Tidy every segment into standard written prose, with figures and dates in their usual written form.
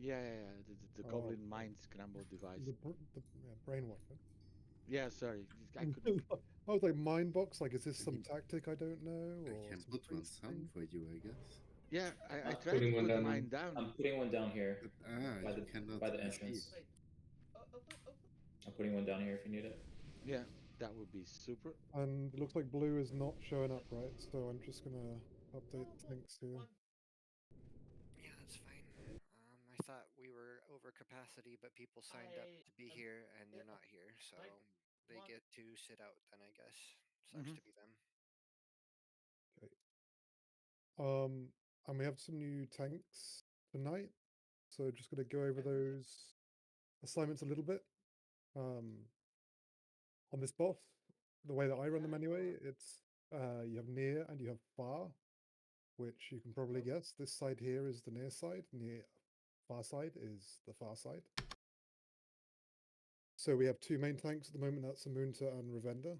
Yeah. The Oh, Goblin Mind Scramble device. brainwashing. Yeah, sorry, I couldn't. I was like, mind box. Like, is this I some can, tactic I don't know, I or can some put one priest some thing? for you, I guess. Yeah, I I'm tried to putting one put down. mine down. I'm putting one down here But by you the cannot by the escape. entrance. I'm putting one down here if you need it. Yeah, that would be super. And it looks like blue is not showing up right, so I'm just gonna update tanks here. Yeah, that's fine. I thought we were over capacity, but people signed up to be here and they're not here, so they get to sit out. Then I guess sucks Hmm. to be them. Okay. And we have some new tanks tonight, so just gonna go over those assignments a little bit. On this boss, the way that I run them anyway, it's you have near and you have far, which you can probably guess. This side here is the near side, and the far side is the far side. So we have two main tanks at the moment. That's Amunta and Ravenda.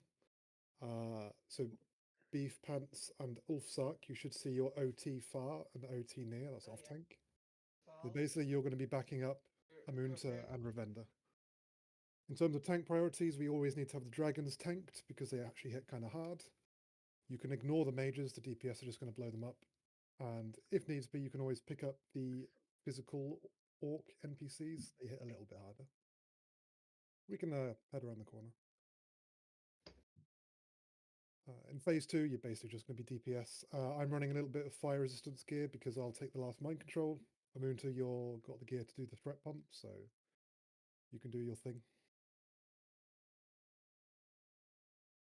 So Beef Pants and Ulfsark, you should see your OT far and OT near. That's off tank. So basically, you're going to be backing up Amunta and Ravenda. In terms of tank priorities, we always need to have the dragons tanked because they actually hit kind of hard. You can ignore the mages, the DPS are just going to blow them up. And if needs be, you can always pick up the physical orc NPCs. They hit a little bit harder. We can head around the corner. In phase 2, you're basically just going to be DPS. I'm running a little bit of fire resistance gear because I'll take the last mind control. Amunta, you're got the gear to do the threat pump, so you can do your thing.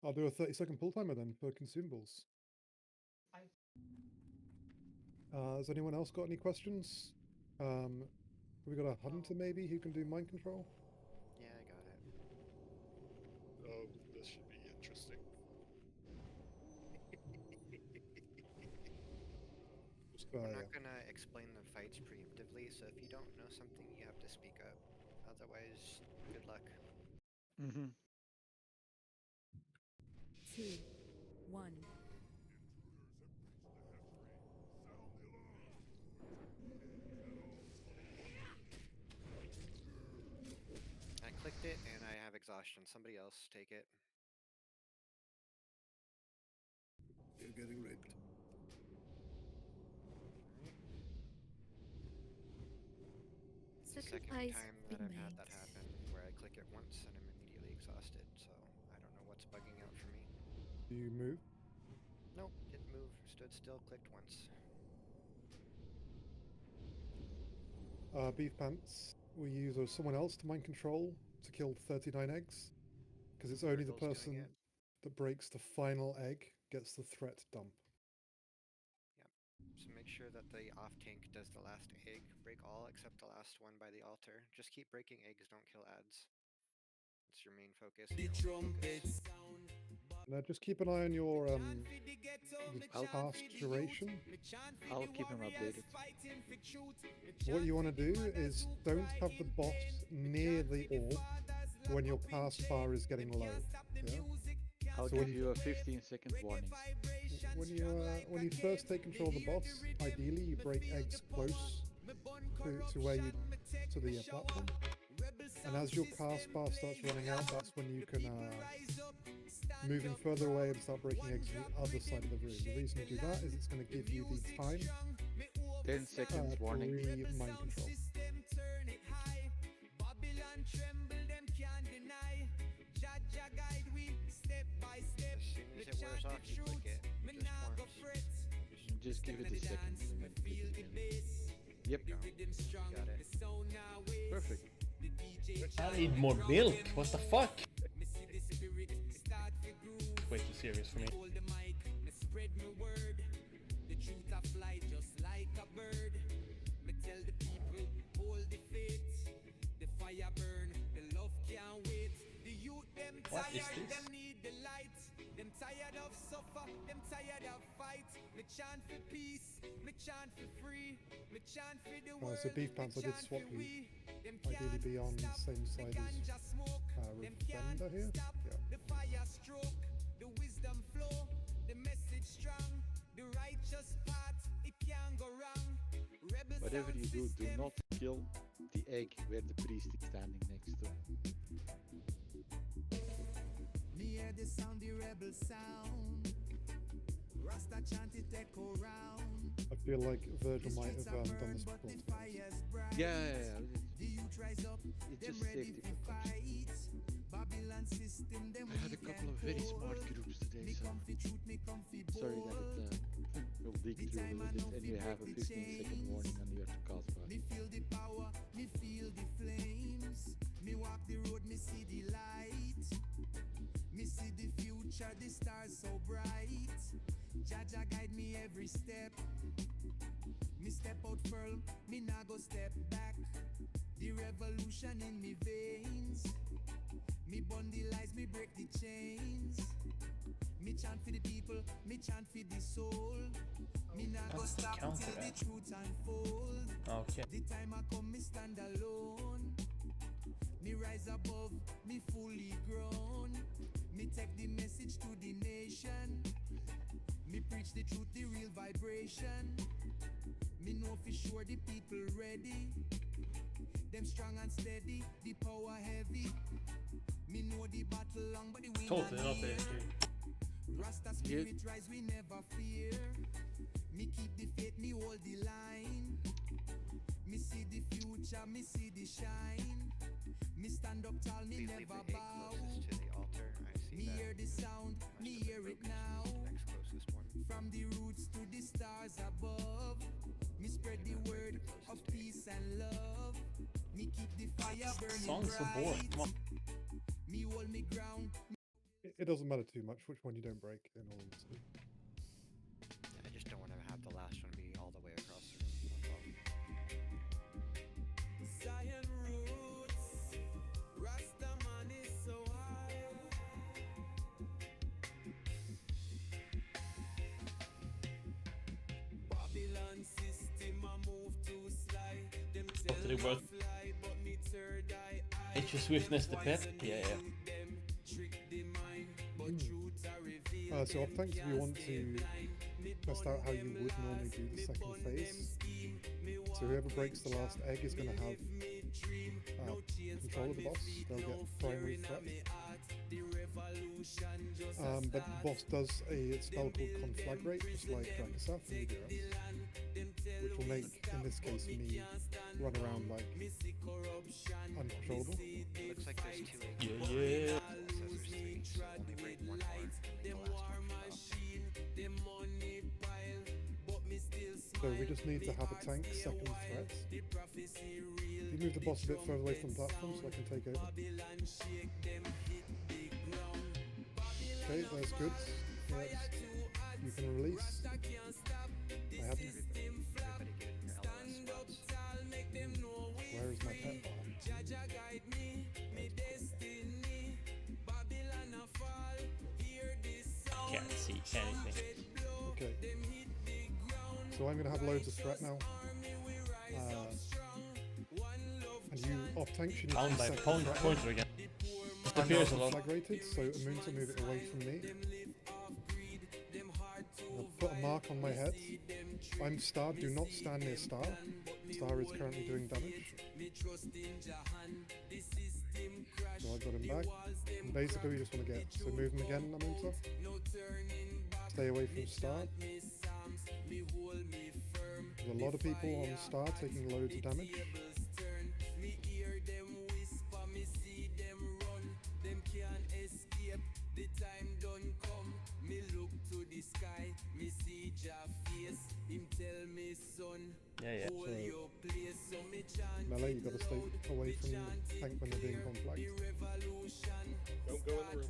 I'll do a 30-second pull timer then for consumables. Has anyone else got any questions? Have we got a hunter maybe who can do mind control? Yeah, I got it. Oh, this should be interesting. We're Yeah. not gonna explain the fights preemptively, so if you don't know something, you have to speak up. Otherwise, good luck. Hmm. 2, 1. I clicked it and I have exhaustion. Somebody else take it. You're getting raped. It's the second Sacrifice time that I've had that remains. happen, where I click it once and I'm immediately exhausted, so I don't know what's bugging out for me. Do you move? Nope, didn't move, stood still, clicked once. Beef Pants, we use someone else to mind control to kill 39 eggs, because it's only the Virgil's doing person it. that breaks the final egg gets the threat dump. Yep. So make sure that the off tank does the last egg. Break all except the last one by the altar. Just keep breaking eggs, don't kill ads. It's your main focus. And your only focus. Now just keep an eye on your I'll cast duration. I'll keep him updated. What you want to do is don't have the boss near the orb when your cast bar is getting low. Yeah. I'll So give you a 15-second warning. when you first take control of the boss, ideally you break eggs close to where you to the platform. And as your cast bar starts running out, that's when you can move in further away and start breaking eggs on the other side of the room. The reason you do that is it's going to give you the time 10 seconds to warning. mind control. As soon as it wears off, you click it. It just forms. And just give it a second and then click it again. Yep. Go. You got it. Perfect. I need more milk. What the fuck? Way too serious for me. What is this? So Beef Pants, I did swap you. Ideally be on the same side as Ravenda here. Yeah. Whatever you do, do not kill the egg where the priest is standing next to. Me hear the sound, the rebel sound. Rasta chant it echo round. I feel like Virgil might have done this before. Yeah. The youth rise up, It's them just ready safety for fight. Babylon system, them I had a couple of very smart groups today, so comfy truth, me comfy sorry that it will dig through a little bit and you have a 15-second warning on your cast bar. Me feel the power, me feel the flames. Me walk the road, me see the light. Me see the future, the stars so bright. Jaja guide me every step. Me step out firm, me nah go step back. The revolution in me veins. Me burn the lies, me break the chains. Me chant for the people, me chant for the soul. Me nah go That's the stop counter, till the eh? truth unfold. Okay. The time I come, me stand alone. Me rise above, me fully grown. Me take the message to the nation. Me preach the truth, the real vibration. Me know for sure the people ready. Them strong and steady, the power heavy. Me know the battle long, but the win Totally not near. the Rasta spirit rise, we never fear. Me keep the faith, me hold the line. Me see the future, me see the shine. Me stand up tall, me Please leave never the egg bow. closest to the altar. I see Me that. hear the sound, Must me have been hear it broken now. to the next closest one. From the roots to the stars above. Me spread the Not word the of closest egg. peace and love. Me keep the fire burning song's so boring. Come on. Me hold me ground. It doesn't matter too much which one you don't break, in all honesty. I just don't want to have the last one be all the way across the room. That's all. Zion roots. Rasta man is so high. Babylon system a move too sly. Them What did it work? fly, but me third eye. It's your swiftness the pet? Yeah. Them trick the mind, but truth are revealed. So thanks if you want to test out how you would normally do the second phase. So whoever breaks the last egg is going to have control of the boss. They'll get primary threat. But the boss does a spell called Conflagrate, just like Drakasaf and BWL, which will make, in this case, me run around like uncontrollable. Looks like there's two eggs. Yeah. It says there's three, so only break one more and leave the last one for the altar. So we just need to have a tank second threat. If you move the boss a bit further away from the platform so I can take over. Okay, that's good. Next, you can release. I haven't. Everybody get in your LOS spots. Where is my pet bar? Can't see anything. Okay. So I'm going to have loads of threat now. And you off tank should need Down to by second point threat. pointer again. I'm Appears a now lot. conflagrated, so Amunta move it away from me. I'll put a mark on my head. I'm Star, do not stand near Star. Star is currently doing damage. So I got him back. And basically we just want to get, so move him again, Amunta. Stay away from Star. There's a lot of people on Star taking loads of damage. Yeah. So, melee, you gotta stay away from tank when they're being conflagged. Don't go in the room.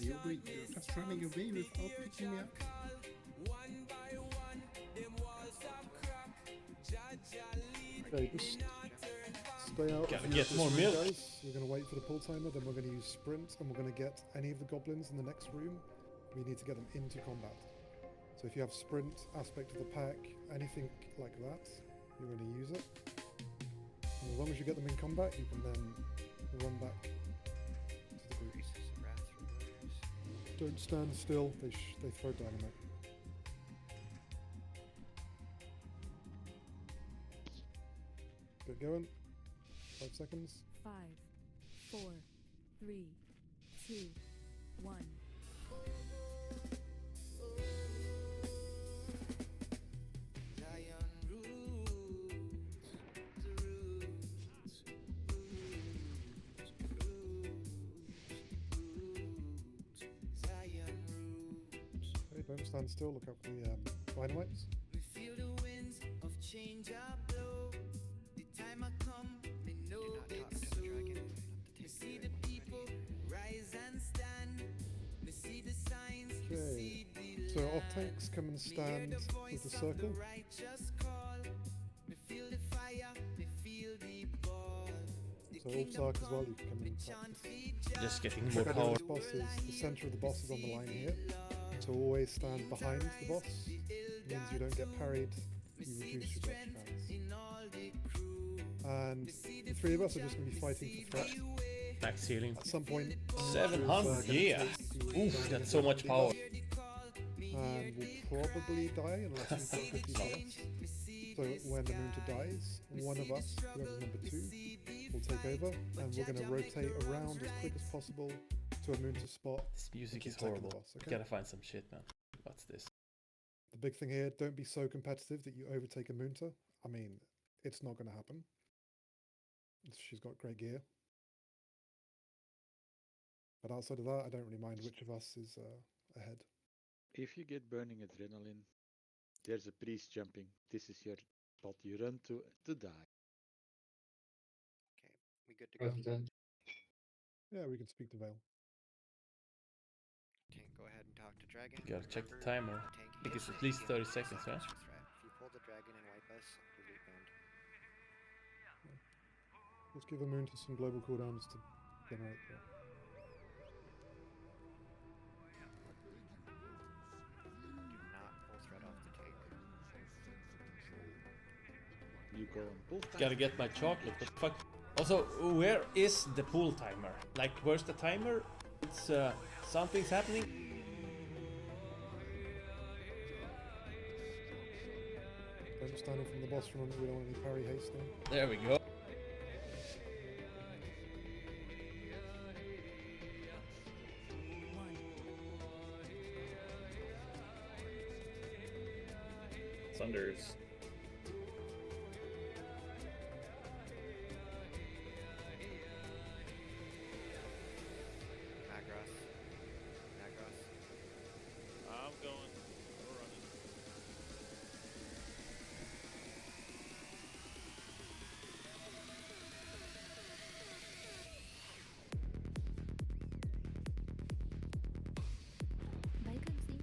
You're just running away without picking me up. Okay, just stay out. Gotta of get this more room, milk. guys. We're gonna wait for the pull timer, then we're gonna use sprint, and we're gonna get any of the goblins in the next room. We need to get them into combat. So if you have sprint, aspect of the pack, anything like that, you're gonna use it. And as long as you get them in combat, you can then run back to the group. Increases the wrath for voters. Don't stand still. They throw dynamite. Get going. 5 seconds. 5, 4, 3, 2, 1. Zion roots, the roots, Zion roots. Okay, don't stand still. Look out for the dynamites. We feel the winds of change are blow. The time I come, they know Do not talk it's to so. the dragon. Me see the people rise and stand. Me see the signs, me Okay. see the So light. off tanks come and Me hear stand the with voice the of circle. the righteous call. Me feel the fire, me feel the ball. The So kingdom Ulfsark as well, you come, can come me and chant practice. feed Jah. Just getting more Remember power. this boss is the center of the boss is on the line here. So always stand behind the boss. It means you don't get parried. You reduce your dodge chance. in all the crew. And the three of us are just going to be fighting for threat. Max healing. At some point, 700, yeah. Oof, that's so much power. And we'll probably die unless we've got 50 deaths. So when the Moonta dies, one of us, whoever's number 2, will take over, and we're going to rotate around as quick as possible to a Moonta spot. This music keep is taking the horrible. boss, okay? Gotta find some shit, man. What's this? The big thing here, don't be so competitive that you overtake a Moonta. I mean, it's not going to happen. She's got great gear. But outside of that, I don't really mind which of us is ahead. If you get burning adrenaline, there's a priest jumping. This is your spot you run to die. Okay, we good to go. Yeah, we can speak to Vale. Tank, go ahead and talk to dragon. You gotta check the Remember, timer. tank I think it's hits at least 30 heals seconds, extra right? threat. If you pull the dragon and wipe us, we loot band. Let's give the Moonta some global cooldowns to generate the Do not pull threat off the tank. You go on pull time. Gotta get my chocolate. What the fuck? Also, where is the pool timer? Like, where's the timer? It's something's happening. Don't stand in from the boss run, we don't want any parry hasting. There we go. Thunders. Magros. Magros. I'm going. We're running. Bye, Kamsi.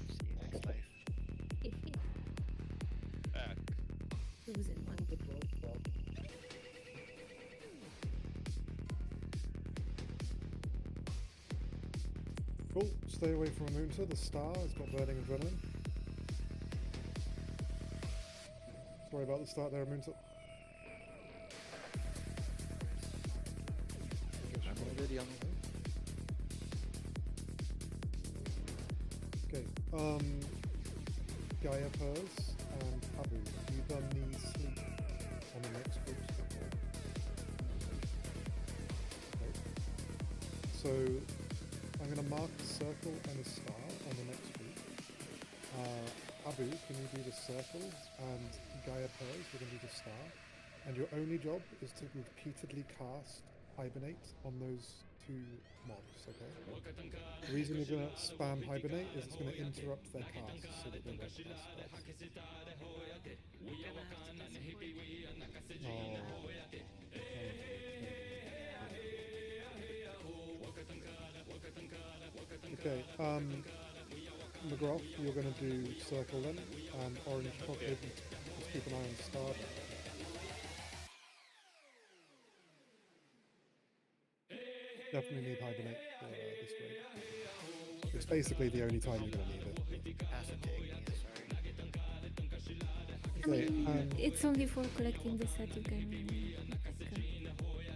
See you next life. Back. Who's in one? Cool, stay away from a Moonta, the star has got burning adrenaline. Sorry about the start there, Moonta. I'm already on the way. Okay, Gaia Purrs and Abu, have you done the sleep on the next group before? Okay. So, I'm going to mark a circle and a star on the next group. Abu, can you do the circle? And Gaia Purrs, we're going to do the star. And your only job is to repeatedly cast Hibernate on those 2 mobs, okay? The reason you're going to spam Hibernate is it's going to interrupt their cast so that they won't cast spells. Okay, McGrath, you're going to do circle then, and Orange Pocket, just keep an eye on star. Definitely need Hibernate for this raid. It's basically the only time you're going to need it. Pass it to Ignia, sorry. I mean, Okay, it's only for collecting the set you can.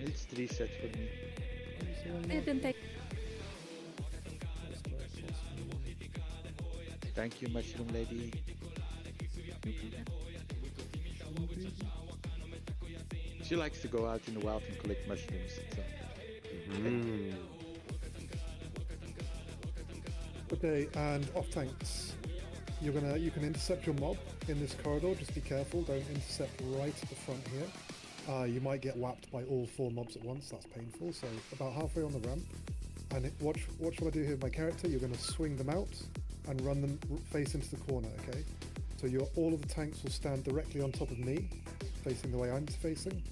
It's 3 sets for me. It didn't take. Thank you, Mushroom Lady. She likes to go out in the wild and collect mushrooms. So. Okay, and off tanks. You can intercept your mob in this corridor. Just be careful. Don't intercept right at the front here. You might get whapped by all 4 mobs at once. That's painful. So about halfway on the ramp, and watch what I do here with my character. You're going to swing them out and run them face into the corner. Okay. So all of the tanks will stand directly on top of me, facing the way I'm facing,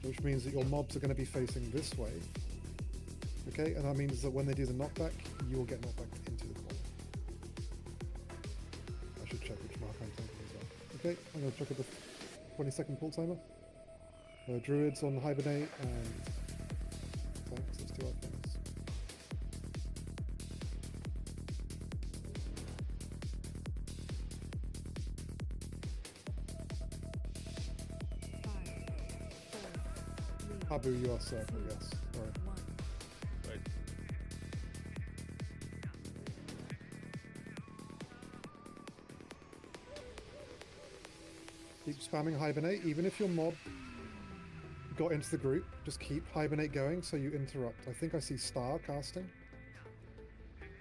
which means that your mobs are going to be facing this way. Okay, and that means that when they do the knockback, you will get knocked back into the corner. I should check which mark I'm taking as well. Okay, I'm going to check at the 20-second pull timer. Druids on Hibernate and tanks, let's do our things. Abu, you are circle, yes. Alright. Right. Keep spamming Hibernate, even if your mob got into the group, just keep Hibernate going so you interrupt. I think I see Star casting.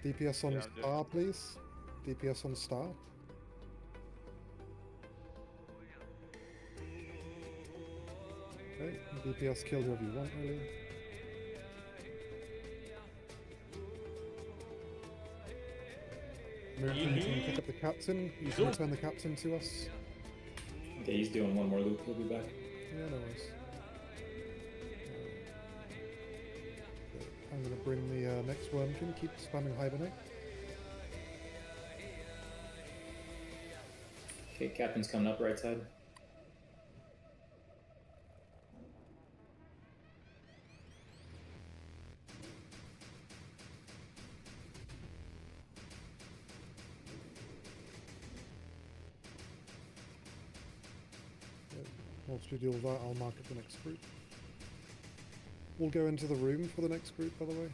DPS on Star, please. DPS on Star. Okay, DPS kill whoever you want, really. Moon, can you pick up the captain? You can return the captain to us. Okay, he's doing one more loop. He'll be back. Yeah, no worries. I'm going to bring the next wormkin. Keep spamming Hibernate. Okay, captain's coming up right side. Whilst you deal with that, I'll mark up the next group. We'll go into the room for the next group, by the way.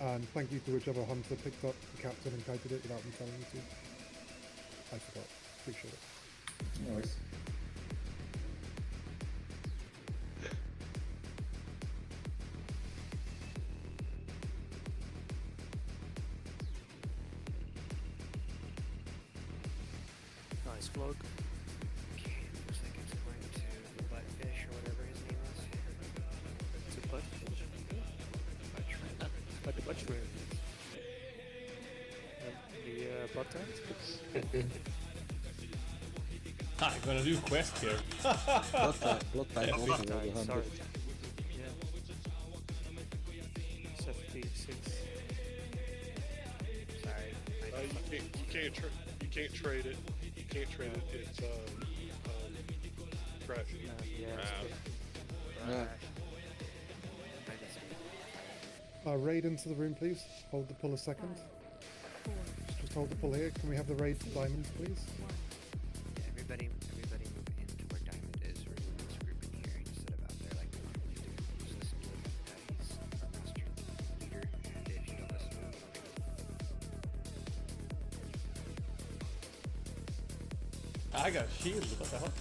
And thank you to whichever hunter picked up the captain and kited it without me telling you to. I forgot. Appreciate it. No worries. Nice vlog. Okay, looks like it's going to Buttfish or whatever his name is. It's a buttfish. Like the buttshrimp. The butt tent? I'm gonna do quest here. Blood time also Sorry. will be 100. Yeah. 76. Sorry. You can't trade it. You can't trade it. It's trash. Yeah. Yeah. Raid into the room, please. Hold the pull a second. Just hold the pull here. Can we have the raid diamonds, please? Yeah, everybody move into where Diamond is. We're doing this group in here instead of out there like we normally do. Just listen to him. He's our master leader, and if you don't listen to him, I got a shield, what the hell?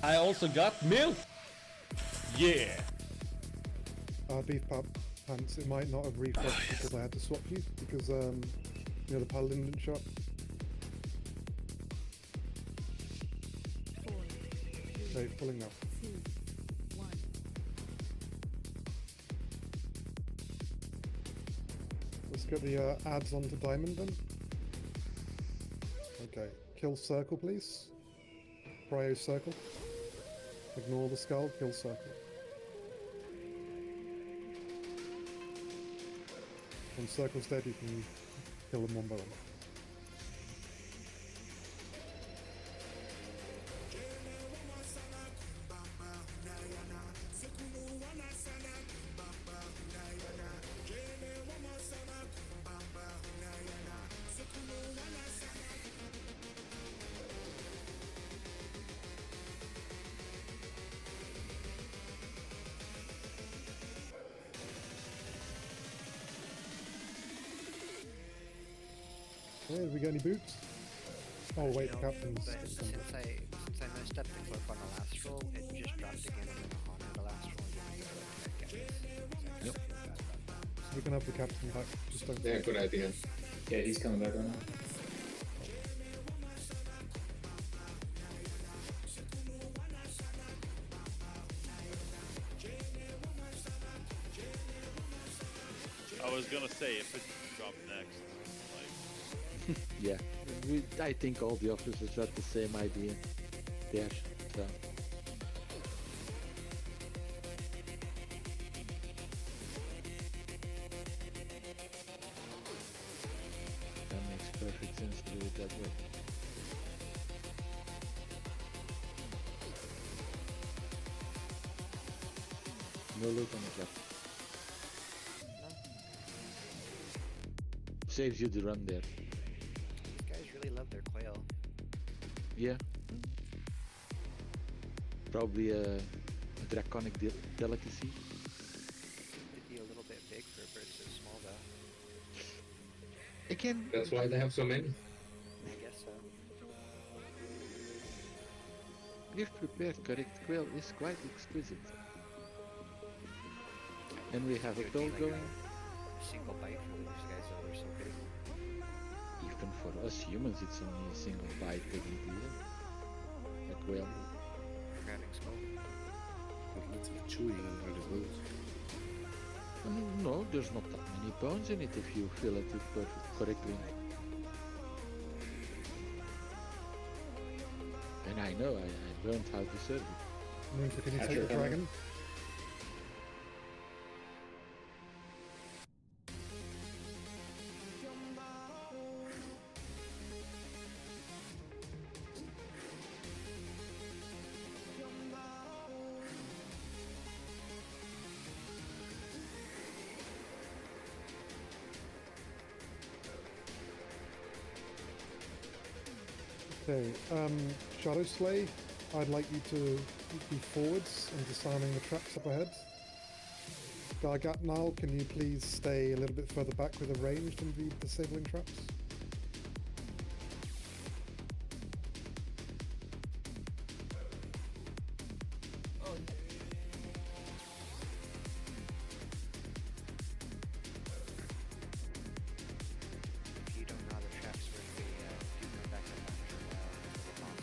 I also got milk! Yeah! Beef pants, it might not have refreshed because I had to swap you because the paladin didn't show up. 4, Okay, pulling now. 2, 1. Let's get the ads onto diamond then. Okay, kill circle please. Prio circle. Ignore the skull, kill circle. When circle's dead, you can kill them one by one. Okay, have we got any boots? Oh wait, the No, captain's. but since I messed up the clip on the last roll, it just dropped again. I'm gonna honor the last roll and get this. I Yep. feel bad about that. We can have the captain back. Just don't. Yeah, good idea. Yeah, he's coming back right now. I was gonna say if it dropped next, like Yeah, I think all the officers had the same idea there. So. That makes perfect sense to do it that way. No loot on the trap. Saves you the run there. These guys really love their quail. Yeah. Probably a draconic delicacy. It'd be a little bit big for a bird so small though. Again, That's why they have so many. I guess so. if prepared correct, quail is quite exquisite. And we have a It would be toll like going. a single bite for these guys though, they're so big. Even for us humans, it's only a single bite technically. A quail. Grabbing skull. But lots of chewing under the bones. No, there's not that many bones in it if you fill it correctly. And I know, I learned how to serve it. Moonta, can you Catch take your the hammer. dragon? Okay, Shadow Slay, I'd like you to be forwards and disarming the traps up ahead. Gargatnal, can you please stay a little bit further back with a ranged and be disabling traps? If you don't know how the traps work, they do come back up after a while until the boss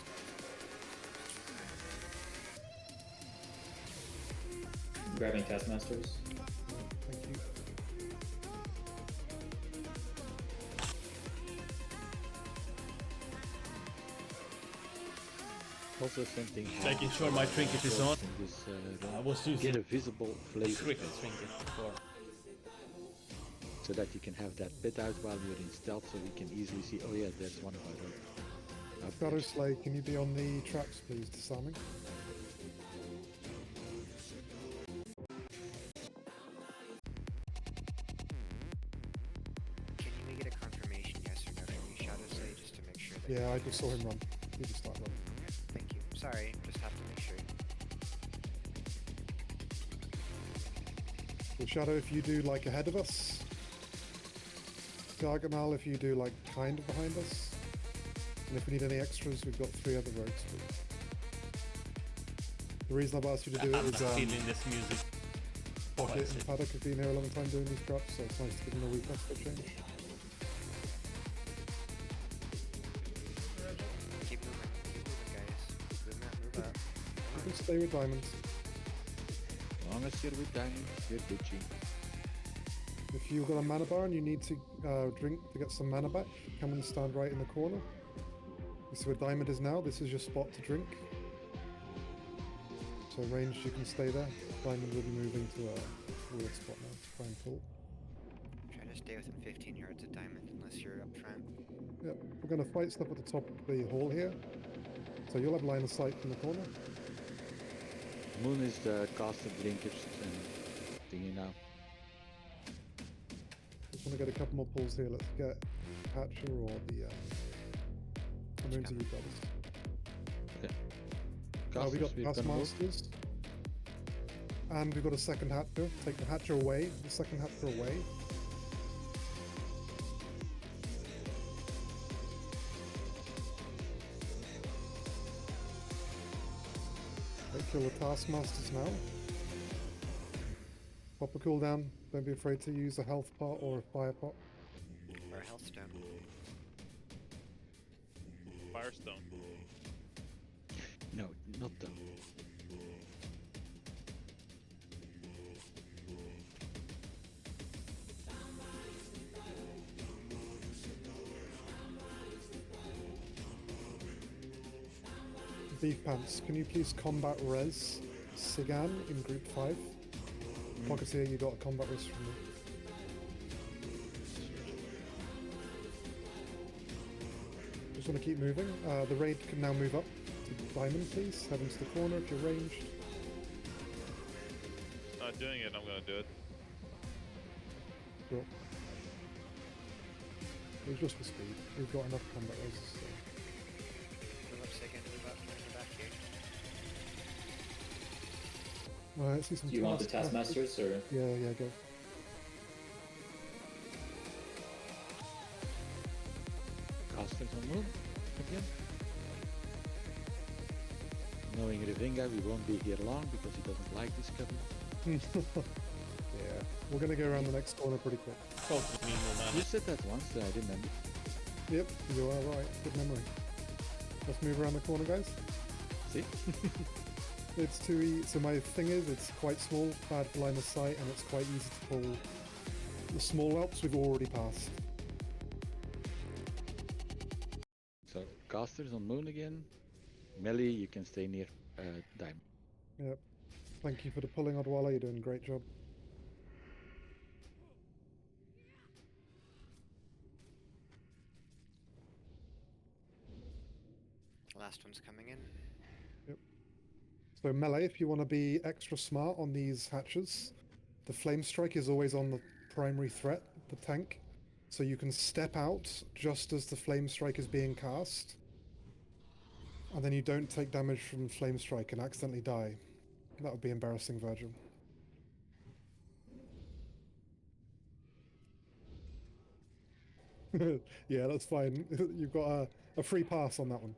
starts. Grabbing Taskmasters. Thank you. Also something. Making sure my trinket is on. In this, I was using get a visible flavor cricket trinket before. so that you can have that bit out while you're in stealth, so we can easily see. Oh yeah, there's one of our. Shadow Slay, can you be on the traps, please, disarming? Can you get a confirmation, yes or no, from you, Shadow Slay, just to make sure that Yeah, I just saw him run. He just started running. Thank you. Sorry, just have to make sure. So Shadow, if you do like ahead of us. Gargamel, if you do like kind of behind us. And if we need any extras, we've got 3 other rogues. The reason I've asked you to do it I'm is feeling this music. Pocket and Paddock have been here a long time doing these traps, so it's nice to give them a week off for a change. Keep moving, guys. Move that, move up. You can stay with diamonds. As long as you're with diamonds, you're Gucci. If you've got a mana bar and you need to drink to get some mana back, come and stand right in the corner. You see where diamond is now? This is your spot to drink. So ranged, you can stay there. Diamond will be moving to a weird spot now to try and pull. Try to stay within 15 yards of diamond unless you're up front. Yep, we're going to fight stuff at the top of the hall here. So you'll have line of sight in the corner. Moon is the caster drinkers and thingy now. Just want to get a couple more pulls here. Let's get Patcher or the Moons of Brothers. We got Taskmasters. And we've got a second Hatcher. Take the Hatcher away. The second Hatcher away. kill the Taskmasters now. Pop a cooldown. Don't be afraid to use a health pot or a fire pot. Or a health stone. Firestone. No, not though. Beef Pants, can you please combat res Sigan in group 5? Pocketeer, you got a combat res from me. Just want to keep moving. The raid can now move up to Diamond, please. Head into the corner if you're ranged. Not doing it, I'm gonna do it. Sure. It was just for speed. We've got enough combat res. So. Move up second, move up, in the back here. Alright, let's see some Do you want the Taskmasters or? Yeah, go. Casters on move again. Knowing Revinga, we won't be here long because he doesn't like this cover. Yeah, we're gonna go around the next corner pretty quick. Totally mean no You man. said that once, I remember. Yep, you are right. Good memory. Let's move around the corner, guys. See? It's too easy. So my thing is, it's quite small, bad for line of sight, and it's quite easy to pull. The small whelps we've already passed. So casters on moon again. Melee, you can stay near diamond. Yep. Thank you for the pulling, Odwalla. You're doing a great job. Last one's coming in. So melee, if you want to be extra smart on these hatches, the flame strike is always on the primary threat, the tank. So you can step out just as the flame strike is being cast. And then you don't take damage from flame strike and accidentally die. That would be embarrassing, Virgil. Yeah, that's fine. You've got a free pass on that one.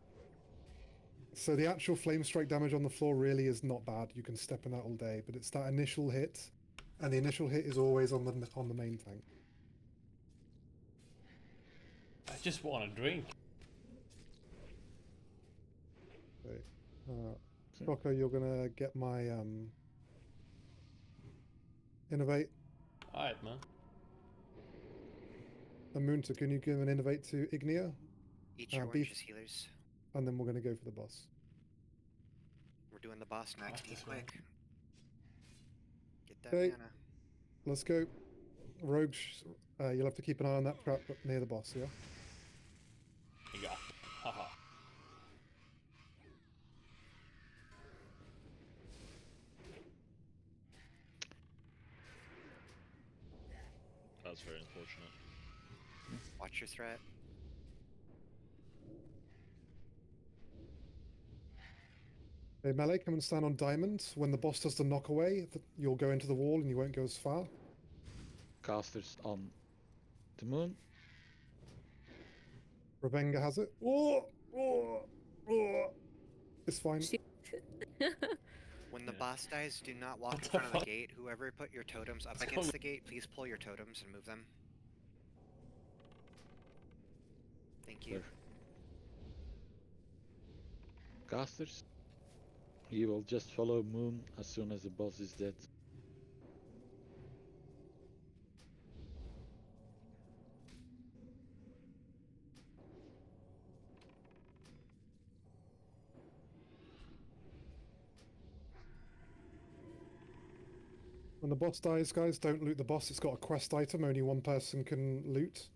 So the actual flame strike damage on the floor really is not bad. You can step in that all day, but it's that initial hit, and the initial hit is always on the main tank. I just want a drink. Okay. Rocco, you're gonna get my innovate. Alright, man. And Moonta, can you give an innovate to Ignia? Eat your Beef. oranges, healers. And then we're gonna go for the boss. We're doing the boss next. Be this one. quick. Get that Okay. mana. Let's go. Rogue, you'll have to keep an eye on that trap near the boss, yeah? You got. Haha. That's very unfortunate. Watch your threat. Hey, melee, come and stand on diamond. When the boss does the knock away, you'll go into the wall and you won't go as far. Casters on the moon. Revenga has it. Oh! It's fine. When the Yeah. boss dies, do not walk What in the front of the fuck? gate. Whoever put your totems up What's against going- the gate, please pull your totems and move them. Thank you. Perfect. Casters. You will just follow moon as soon as the boss is dead. When the boss dies, guys, don't loot the boss. It's got a quest item. Only one person can loot.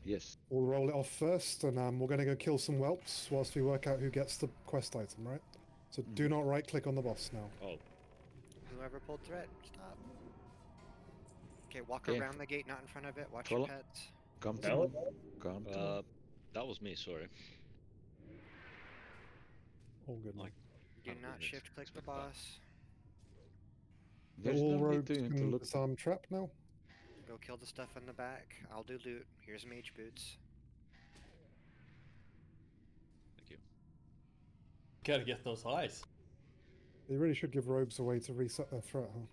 Yes. We'll roll it off first, and we're going to go kill some whelps whilst we work out who gets the quest item, right? So do not right-click on the boss now. Oh, Whoever pulled threat, stop. Okay, walk Okay. around the gate, not in front of it. Watch Follow. your pets. Come to Valid? moon. Come to moon. That was me, sorry. All good. Like, Do oh, not goodness. shift click the Expect that. boss. There's All no need rogues to can look. disarm trap now. Go kill the stuff in the back. I'll do loot. Here's mage boots. Thank you. Gotta get those eyes. You really should give robes away to reset their threat, huh?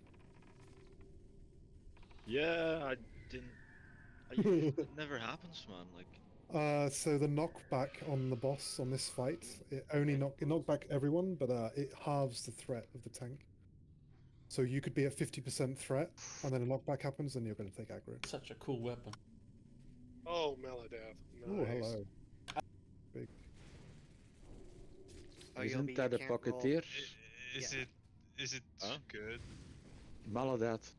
Yeah, I didn't. It never happens, man. Like, So the knockback on the boss on this fight, it knocked back everyone, but it halves the threat of the tank. So you could be at 50% threat, and then a knockback happens, and you're going to take aggro. Such a cool weapon. Oh, Melodeath. Nice. Oh, hello. Big. Oh, Isn't that a pocketeer? Is it good? Maladat.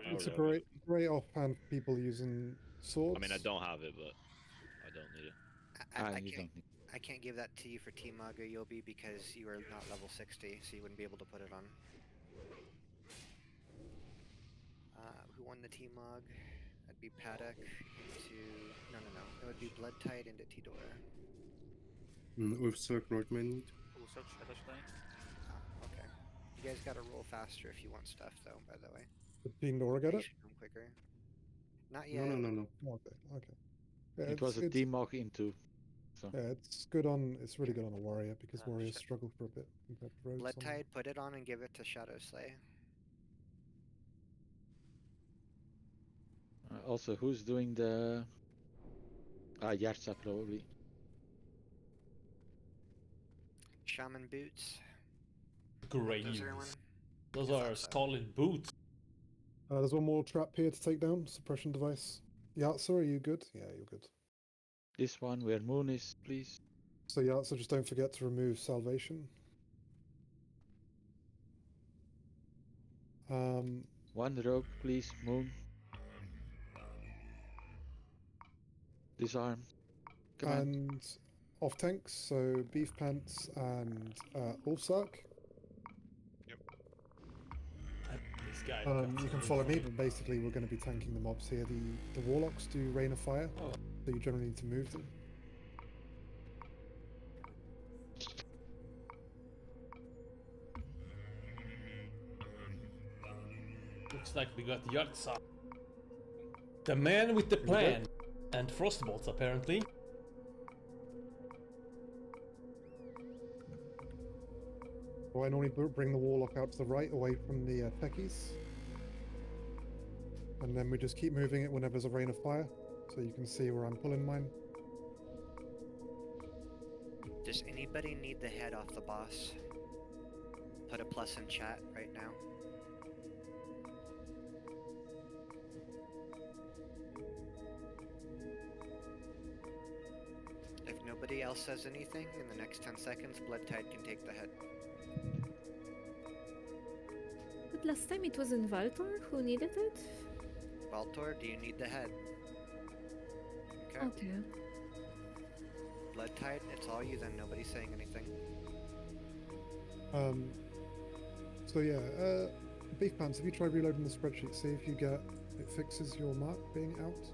It's a great offhand for people using swords. I mean, I don't have it, but I don't need it. I can't give that to you for TWoW or Yobi because you are not level 60, so you wouldn't be able to put it on. Who won the TWoW? That'd be Paddock into... No. It would be Blood Tide into Tidora. With Cirque North may need. Okay. You guys gotta roll faster if you want stuff, though, by the way. Did Team Nora get You it? should come quicker. Not yet. No. Okay. Yeah, It was a T-Mog into. So. Yeah, it's really good on a warrior because warriors struggle for a bit compared to rogues. Blood Tide, put it on and give it to Shadow Slay. Also, who's doing the... Yarsa probably. Shaman boots. Great. Does everyone? Those are solid boots. There's one more trap here to take down. Suppression device. Yatsa, are you good? Yeah, you're good. This one where Moon is, please. So Yatsa, just don't forget to remove salvation. One rogue, please, Moon. Disarm. Come and off tanks, so Beef Pants and Ulfsark. This guy. You can follow me, but basically we're going to be tanking the mobs here. The Warlocks do Rain of Fire, so you generally need to move them. Looks like we got Yartsa. The man with the plan. And Frostbolts, apparently. So I normally bring the Warlock out to the right, away from the techies. And then we just keep moving it whenever there's a Rain of Fire, so you can see where I'm pulling mine. Does anybody need the head off the boss? Put a plus in chat right now. If nobody else says anything, in the next 10 seconds, Blood Tide can take the head. But last time it was in Valtor who needed it? Baltor, do you need the head? Okay. Blood Tide, it's all you then, nobody's saying anything. So yeah, Beef Pants, if you try reloading the spreadsheet, see if you get, it fixes your mark being out.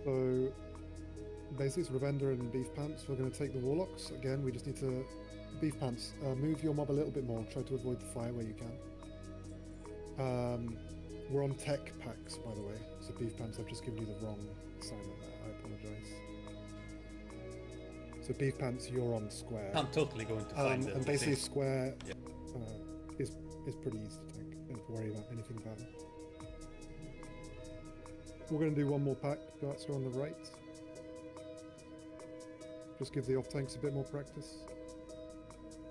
So basically it's Ravender and Beef Pants. We're going to take the Warlocks. Again, we just need to... Beef Pants, move your mob a little bit more. Try to avoid the fire where you can. We're on tech packs, by the way. So Beef Pants, I've just given you the wrong assignment there. I apologise. So Beef Pants, you're on square. I'm totally going to find it. And basically square is pretty easy to tank. Don't have to worry about anything about it. We're going to do one more pack. Darts are on the right. Just give the off tanks a bit more practice.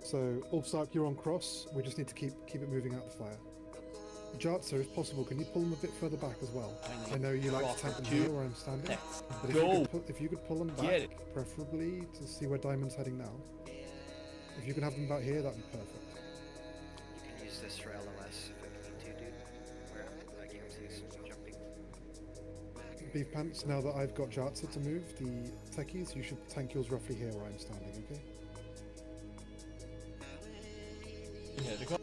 So Ulfsark, you're on cross. We just need to keep it moving out the fire. Jartsa, if possible, can you pull them a bit further back as well? I know you like to tank them here where I'm standing, but if you could pull them back, preferably to see where Diamond's heading now. If you can have them back here, that'd be perfect. You can use this for LOS if you need to, dude. Where Gamzee's jumping. Beef Pants, now that I've got Jartsa to move the techies, you should tank yours roughly here where I'm standing, okay? Yeah, they go.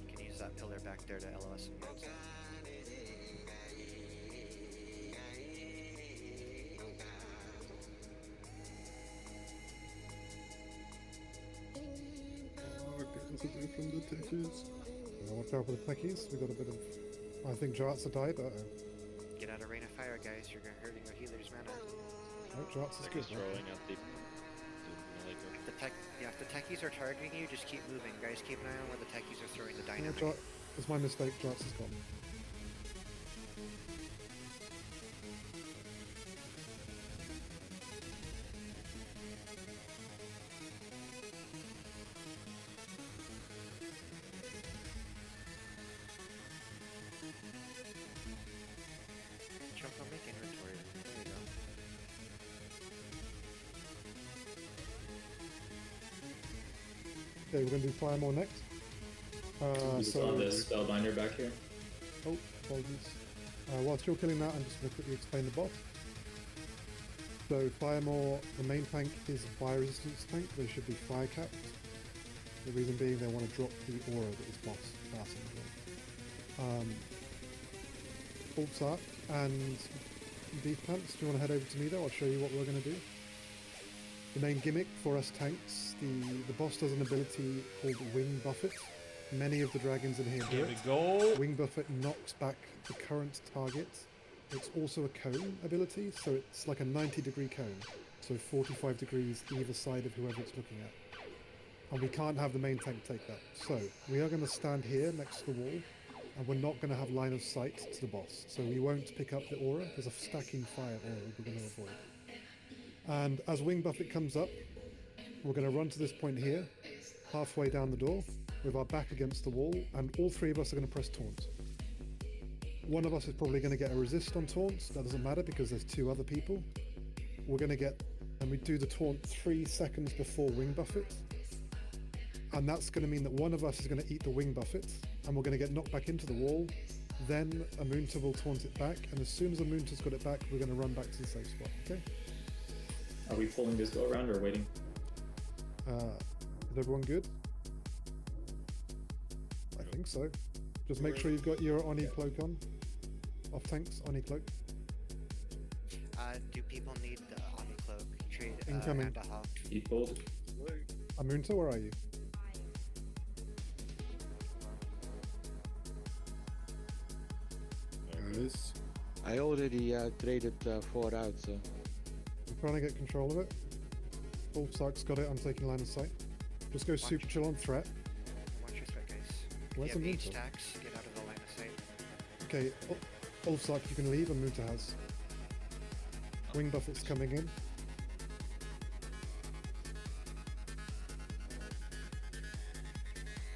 You can use that pillar back there to LOS and move. away from the techies. Watch out for the techies. We got a bit of. I think Jarts are died. Get out of Rain of Fire, guys. You're hurting your healer's mana. Oh, Jarts is good. Throwing at the melee group. If the techies are targeting you, just keep moving, guys. Keep an eye on where the techies are throwing the Oh, dynamite. it's my mistake. Jarts is gone. Jump on make inventory. There you go. Okay, we're going to do Fire more next. Just on the Spellbinder back here. Oh, apologies. Whilst you're killing that, I'm just going to quickly explain the boss. So, Firemore, the main tank is a fire resistance tank. They should be fire capped. The reason being they want to drop the aura that is boss passing. Ultzark and Beef Pants, do you want to head over to me though? I'll show you what we're going to do. The main gimmick for us tanks, the boss does an ability called Wing Buffet. Many of the dragons in here do Here it. we go. Wing Buffet knocks back the current target. It's also a cone ability, so it's like a 90-degree cone. So 45 degrees either side of whoever it's looking at. And we can't have the main tank take that. So we are going to stand here next to the wall, and we're not going to have line of sight to the boss. So we won't pick up the aura. There's a stacking fire aura we're going to avoid. And as Wing Buffet comes up, we're going to run to this point here, halfway down the door, with our back against the wall, and all three of us are going to press taunt. One of us is probably going to get a resist on taunts. That doesn't matter because there's two other people. We're going to get, and we do the taunt 3 seconds before Wing Buffet. And that's going to mean that one of us is going to eat the Wing Buffet, and we're going to get knocked back into the wall. Then Amunta will taunt it back, and as soon as Amunta's got it back, we're going to run back to the safe spot, okay? Are we pulling this go around or waiting? Is everyone good? I think so. Just make sure you've got your Oni cloak on. Off tanks, Oni cloak. Do people need the Oni cloak? Trade Incoming. and a hop. You pulled. Amunta, where are you? Guys, I already traded 4 out, so I'm trying to get control of it. Ultzark's got it, I'm taking line of sight. Just go super chill on threat. Watch your threat, guys. Where's If you have 8 Amunta? stacks, get out of the line of sight. Okay, Ultzark, you can leave, Amunta has. Wing Buffet's coming in.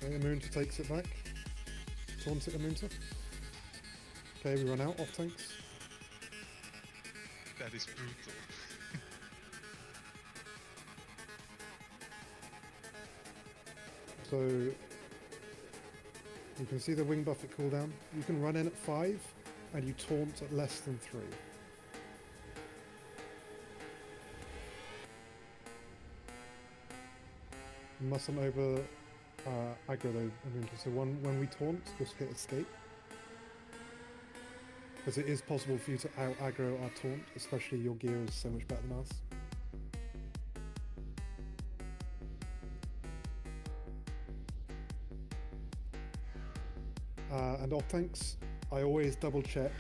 Okay, Amunta takes it back. Taunt it, Amunta. Okay, we run out, off tanks. That is brutal. So you can see the Wing Buffet cooldown. You can run in at 5 and you taunt at less than 3. You mustn't over aggro though, Amunta. So when we taunt, just hit escape. Because it is possible for you to out aggro our taunt, especially your gear is so much better than us. And off tanks, I always double check,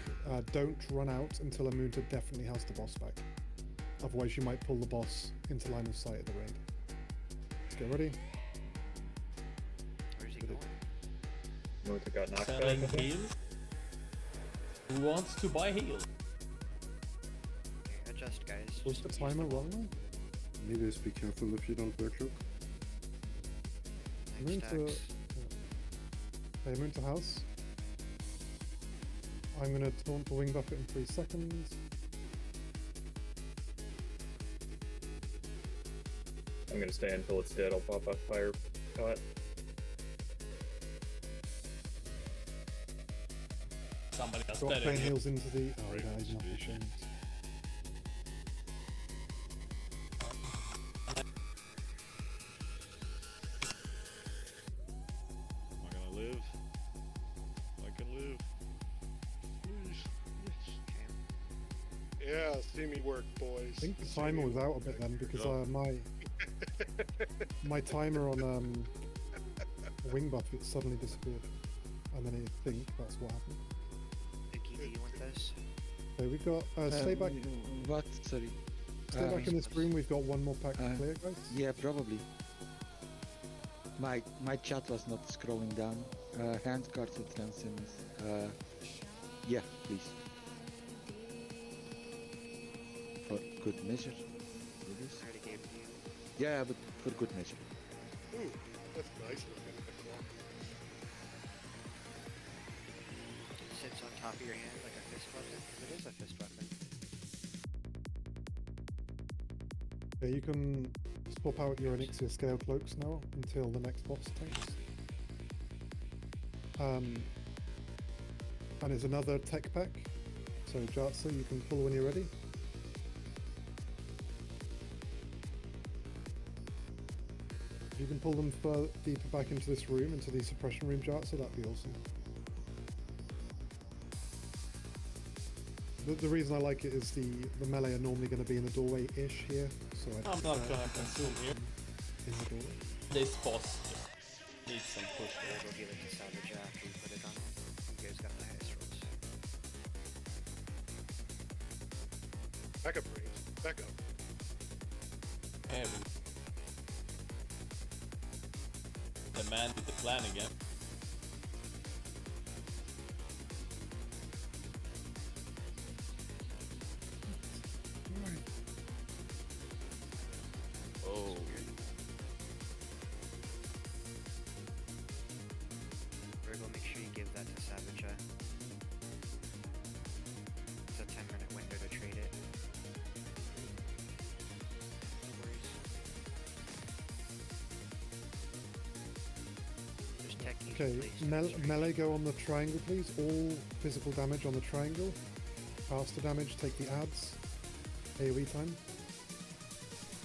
don't run out until Amunta definitely has the boss back. Otherwise you might pull the boss into line of sight at the raid. Let's get ready. Where's he going? Murta got knocked Selling back. heal. Who wants to buy heal? Okay, adjust, guys. Was the timer wrong? Needers, be careful if you don't backlook. 9 Amunta, stacks. okay, Amunta house. I'm gonna taunt the Wing Buffet in 3 seconds. I'm gonna stay until it's dead. I'll pop a fire cut. Somebody else Drop better. pain heals into the. Oh, yeah, he's not ashamed. Am I gonna live? I can live. Please. Yes. Yeah, see me work, boys. I think the See timer me was out a work. bit then because Yeah. my timer on wing buff, it suddenly disappeared. And then I think that's what happened. Vicky, do you want this? Okay, we've got, stay back. What? Sorry. Stay back in this room, we've got one more pack to clear, guys. Yeah, probably. My chat was not scrolling down. Hand cards with transcendence. Yeah, please. For good measure. It is. I already gave it to you. Yeah, but for good measure. Ooh, that's nice. It sits on top of your hand like a fist weapon. It is a fist weapon. Yeah, you can swap out your Onyxia scale cloaks now until the next boss tanks. And it's another tech pack. So Jartsa, you can pull when you're ready. If you can pull them deeper back into this room, into the suppression room, Jartsa, that'd be awesome. The reason I like it is the melee are normally going to be in the doorway-ish here, so I'm not gonna consume here. in the doorway. This boss just needs some push. I'll go give it to Savage after you put it on. You guys got the highest rolls. Back up, Brains. Back up. Heavy. The man with the plan again. Oh. Virgo, make sure you give that to Savage. It's a 10-minute window to trade it. No worries. There's techniques Okay, in place to melee go on the triangle, please. All physical damage on the triangle. Caster damage, take the adds. AoE time.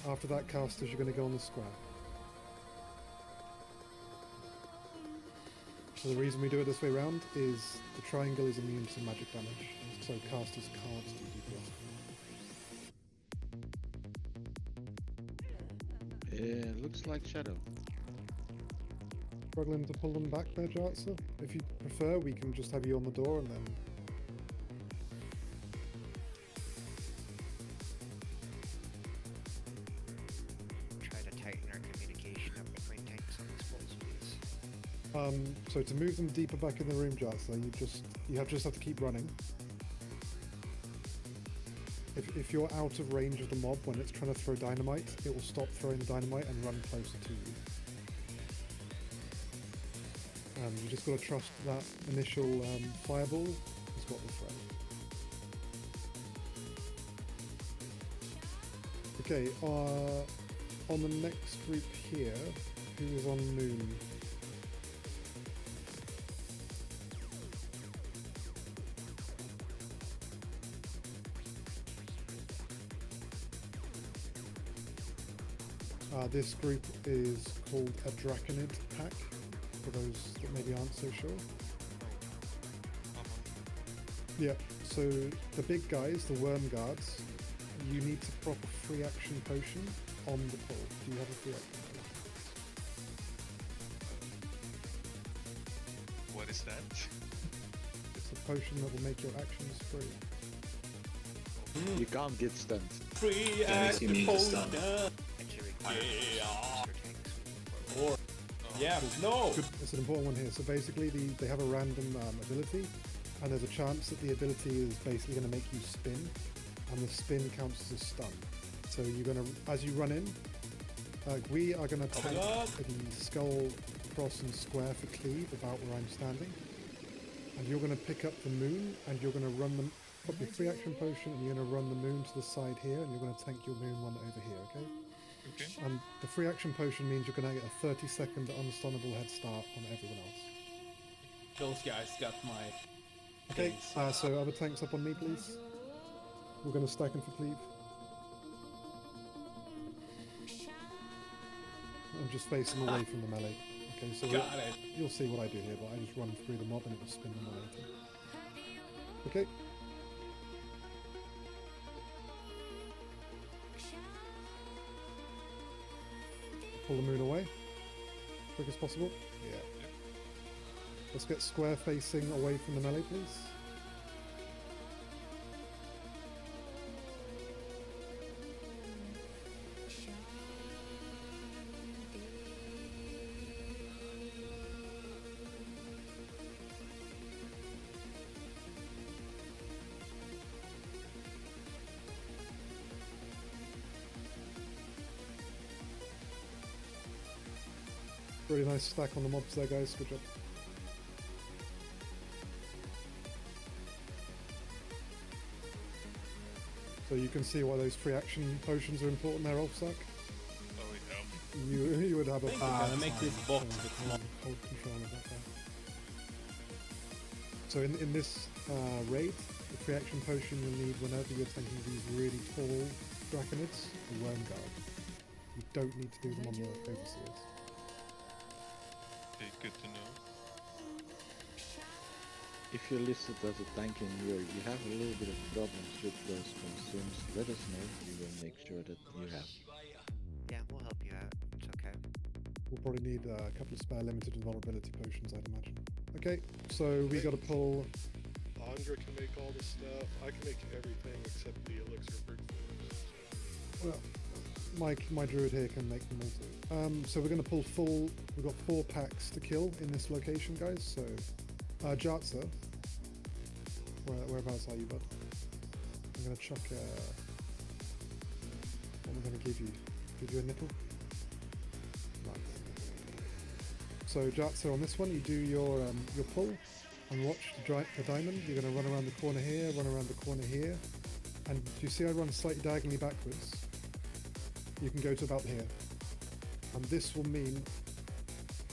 After that, casters, you're going to go on the square. So the reason we do it this way around is the triangle is immune to magic damage, so casters can't do DPS. Looks like Shadow. Struggling to pull them back there, Jartsa? If you prefer, we can just have you on the door and then... try to tighten our communication up between tanks on this boss, please. So to move them deeper back in the room, Jartsa, you just have to keep running. If you're out of range of the mob when it's trying to throw dynamite, it will stop throwing the dynamite and run closer to you. You just got to trust that initial fireball has got the threat. Okay, on the next group here, who is on Moon? This group is called a Draconid pack, for those that maybe aren't so sure. Yeah, so the big guys, the worm guards, you need to prop a free action potion on the pull. Do you have a free action potion? What is that? It's a potion that will make your actions free. You can't get stunned. Free That makes you immune to stun. Or yeah, no. It's an important one here. So basically, they have a random ability, and there's a chance that the ability is basically going to make you spin, and the spin counts as a stun. So you're going to, as you run in, we are going to tank the skull, cross, and square for cleave about where I'm standing, and you're going to pick up the moon, and you're going to run them. Put your free action potion, and you're going to run the moon to the side here, and you're going to tank your moon one over here. Okay. Okay. And the free action potion means you're going to get a 30-second unstunnable head start on everyone else. Those guys got my... Okay, so other tanks up on me, please. We're going to stack them for cleave. I'm just facing away from the melee. Okay, so you'll see what I do here, but I just run through the mob and it will spin them 180. Okay. Pull the moon away. quick as possible. Yeah. Let's get square facing away from the melee, please. Really nice stack on the mobs there, guys. Good job. So you can see why those free action potions are important there, Ulfsack. Oh, yeah. You would have a Gonna make this box a bit small. hold control of that there. So in this raid, the free action potion you'll need whenever you're tanking these really tall Draconids, the Worm Guard. You don't need to do them on the Overseers. Okay, good to know. If you're listed as a tank and you have a little bit of problems with those consumes, let us know. We will make sure that you have. Yeah, we'll help you out. It's okay. We'll probably need a couple of spare limited invulnerability potions, I'd imagine. Okay, so we got to pull. Andra can make all the stuff. I can make everything except the elixir brute. Well, my druid here can make them also. So we're going to pull full. We've got 4 packs to kill in this location, guys. So, Jartza, whereabouts are you, bud? I'm going to chuck. What am I going to give you? Give you a nipple. Nice. So Jartza, on this one, you do your pull and watch the diamond. You're going to run around the corner here, run around the corner here, and do you see I run slightly diagonally backwards? You can go to about here, and this will mean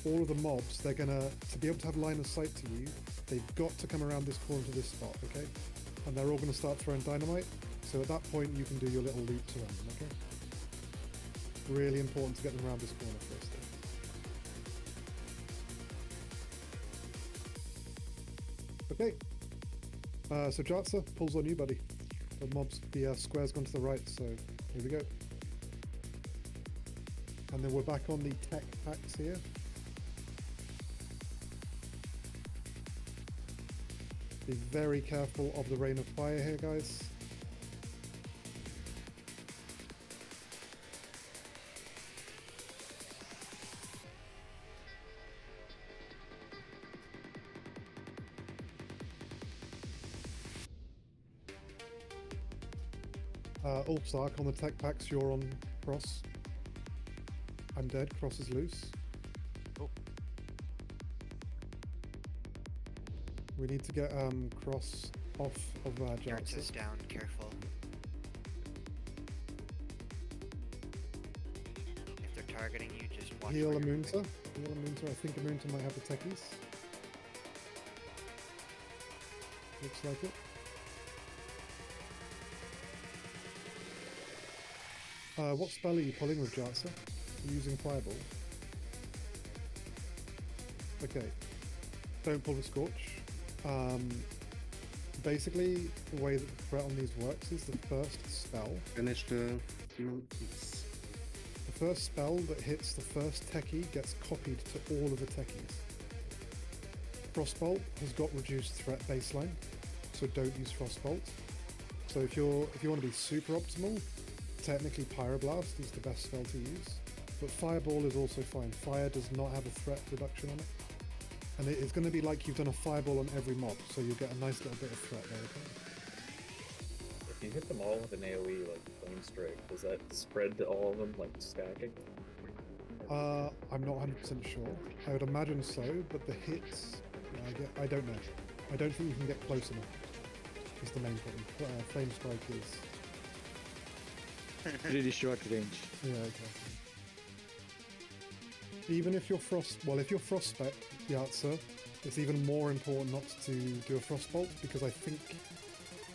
all of the mobs, they're gonna, to be able to have line of sight to you, they've got to come around this corner to this spot, okay? And they're all gonna start throwing dynamite, so at that point you can do your little loops around them, okay? Really important to get them around this corner first though. Okay, so Jartza pulls on you, buddy. The square's gone to the right, so here we go. And then we're back on the tech packs here. Be very careful of the rain of fire here, guys. Ulfsark, on the tech packs, you're on cross. I'm dead, cross is loose. Oh. We need to get cross off of Jartza's Jartza. down, careful. If they're targeting you, just watch Heal where you're Amunta. moving. Heal Amunta. I think Amunta might have the techies. Looks like it. What spell are you pulling with Jartza? You're using Fireball. Okay. Don't pull the Scorch. Basically, the way that the threat on these works is the first spell. Finish the mountains. The first spell that hits the first techie gets copied to all of the techies. Frostbolt has got reduced threat baseline, so don't use Frostbolt. So if you want to be super optimal, technically Pyroblast is the best spell to use, but Fireball is also fine. Fire does not have a threat reduction on it, and it's going to be like you've done a Fireball on every mob, so you'll get a nice little bit of threat there. Okay? If you hit them all with an AoE like Flame Strike, does that spread to all of them like stacking? I'm not 100% sure. I would imagine so, but the hits, I don't know. I don't think you can get close enough. Is the main problem. Flame Strike is Pretty short range. yeah, exactly. Even if you're if you're Frostspec, Jartza, it's even more important not to do a Frostbolt, because I think,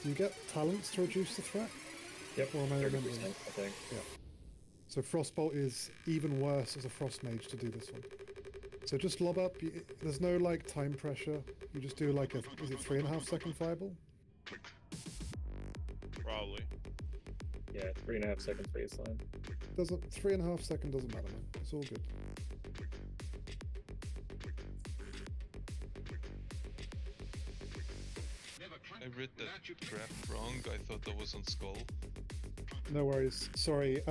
do you get talents to reduce the threat? Yep, Or am I 30%, remembering? I think. Yeah. So Frostbolt is even worse as a Frost Mage to do this one. So just lob up, there's no like time pressure, you just do like is it 3.5 second Fireball? Probably. Yeah, 3.5 seconds baseline. 3.5 second doesn't matter, man. It's all good. I read that trap wrong. I thought that was on Skull. No worries. Sorry.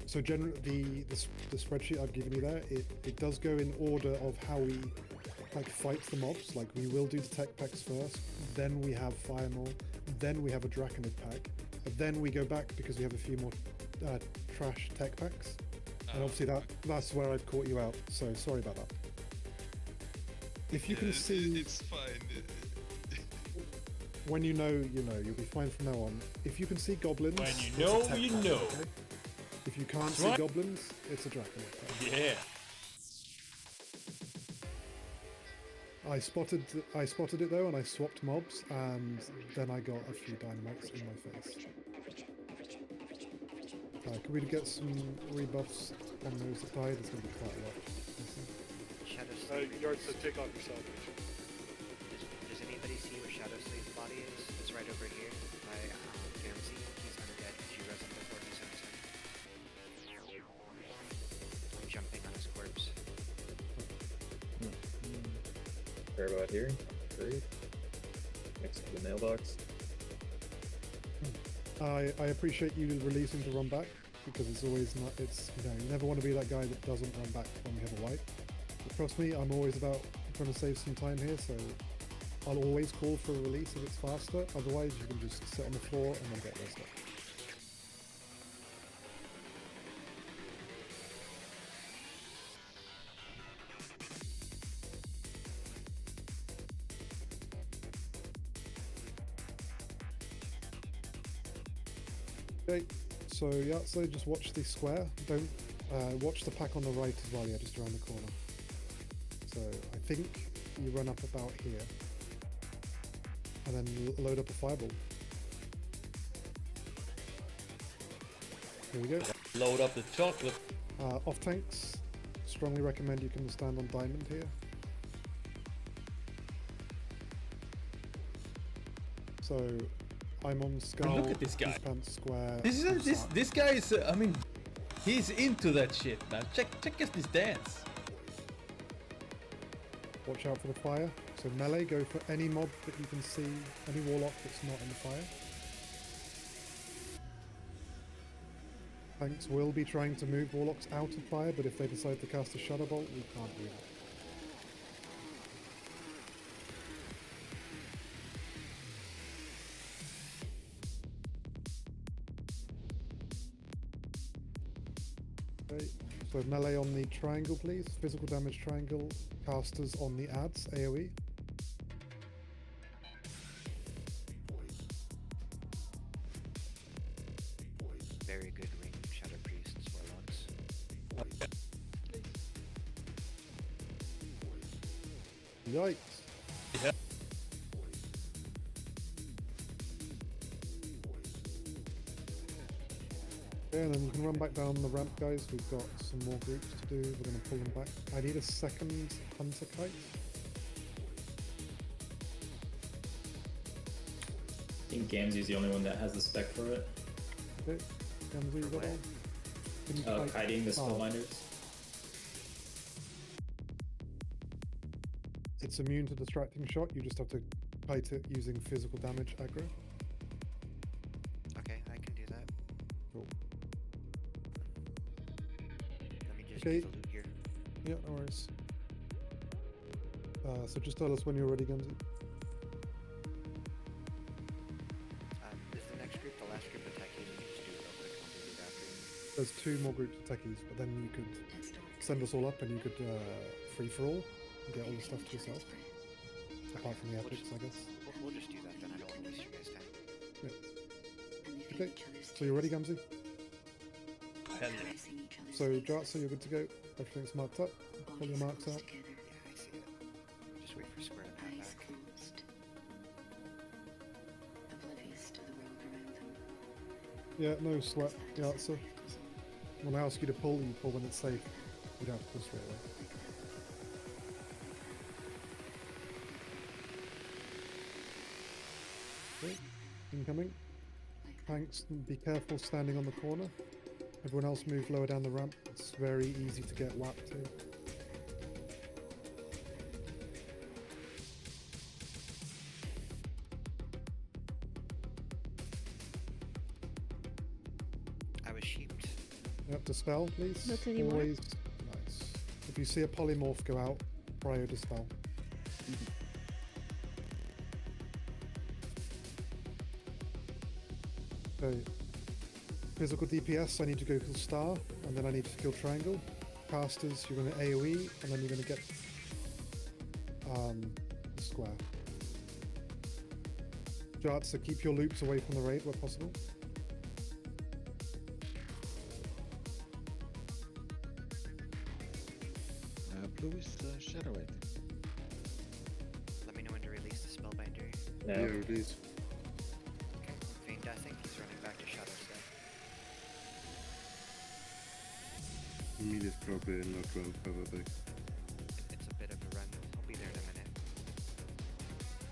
So generally, the spreadsheet I've given you there, it does go in order of how we like fight the mobs. Like we will do the tech packs first, then we have Fire Maul, then we have a Draconid pack, but then we go back because we have a few more trash tech packs. And obviously that's where I've caught you out. So sorry about that. If you can see, it's fine. When you know, you know. You'll be fine from now on. If you can see goblins, When it's you a know, tech you pack, know. okay? If you can't That's see right. goblins, it's a Draconid pack. Yeah. I spotted it though, and I swapped mobs, and then I got a few dynamites in my face. Can we get some rebuffs on those that died? There's going to be quite a lot. Yard said take off your salvation. Does anybody see where Shadow Slave's body is? It's right over here by Gamzee. He's undead. She res him before he sends him. I'm jumping on his corpse. Where about here? Great. Next to the mailbox. I appreciate you releasing to run back, because it's always not. It's, you know, you never want to be that guy that doesn't run back when we have a wipe. But trust me, I'm always about trying to save some time here, so I'll always call for a release if it's faster. Otherwise, you can just sit on the floor and then get rest up. Okay, so yeah, so just watch the square. Don't watch the pack on the right as well. Yeah, just around the corner. So I think you run up about here, and then load up a fireball. Here we go. Load up the chocolate. Off tanks. Strongly recommend you can stand on diamond here. So I'm on Skull. Look at this guy. Pants square. This guy is. I mean, he's into that shit, man. Check this dance. Watch out for the fire. So melee, go for any mob that you can see, any warlock that's not in the fire. Tanks will be trying to move warlocks out of fire, but if they decide to cast a Shadow Bolt, we can't do that. Okay, so melee on the triangle, please. Physical damage triangle. Casters on the ads, AoE. Very good ring, Shadow Priests, Warlocks. Yikes. Yeah. Okay, and then you can run back down the ramp, guys. We've got some more groups to do. We're going to pull them back. I need a second hunter kite. I think Gamzee's the only one that has the spec for it. Okay, Gamzee, you got all? Kiting the skull miners. It's immune to distracting shot. You just have to kite it using physical damage aggro. Okay, I can do that. Cool. Let me just Okay. get the loot here. Yeah, no worries. So just tell us when you're ready, Gamzee. Is the next group the last group of techies? We can just do it real quick and I'll do it after. There's 2 more groups of techies, but then you could send us all up and you could free for all and get all the stuff to yourself. Apart from the epics, I guess. We'll just do that then. I don't want to waste your guys' time. Yeah. Okay, so you're ready, Gamzee? Hell yeah. So, Jatsa, you're good to go. Everything's marked up. Pull your marks out. Yeah, I see it. Just wait for Square to pat back. Yeah, no sweat, Jatsa. When I ask you to pull, you pull when it's safe. You don't have to pull straight away. Okay, incoming. Tanks, be careful standing on the corner. Everyone else move lower down the ramp. It's very easy to get whacked here. dispel, please. Not anymore. Always. Nice. If you see a polymorph go out, prio dispel. Okay. Physical DPS, I need to go kill star, and then I need to kill triangle. Casters, you're going to AoE, and then you're going to get square. Jarts, so keep your loops away from the raid where possible. Blue is Shadow It. Let me know when to release the Spellbinder. Yeah, release. Okay. Fiend, I think he's running back to Shadow Step. Meat is probably not run probably. It's a bit of a run. I'll be there in a minute.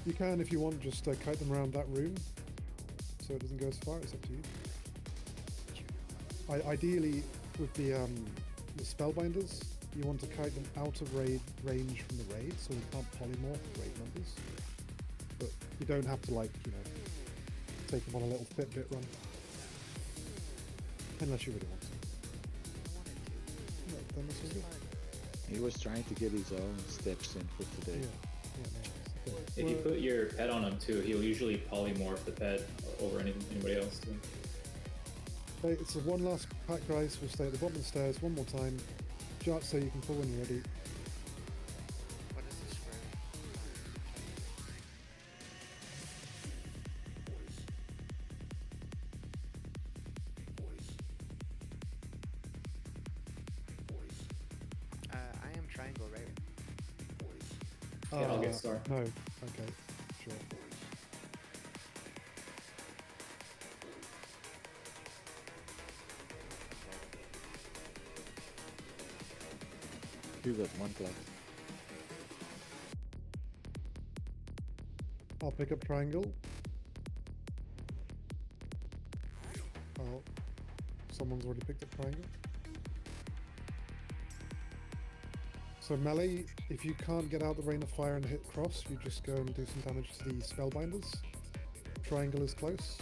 You can, if you want, just kite them around that room, so it doesn't go as far. It's up to you. Ideally, with the spellbinders, you want to kite them out of range from the raid, so they can't polymorph raid numbers. But you don't have to, like, you know, take them on a little Fitbit run, unless you really want to. No, then that's all good. He was trying to get his own steps in for today. If you put your pet on him too, he'll usually polymorph the pet over anybody else too. Okay, it's a one last pack, guys. We'll stay at the bottom of the stairs one more time. Jart, so you can pull when you're ready. What is this for? I am triangle, right? Yeah, I'll get star. No. Okay. Sure. You got one class. I'll pick up triangle. Oh, someone's already picked up triangle. So melee, if you can't get out the rain of fire and hit cross, you just go and do some damage to the spellbinders. Triangle is close.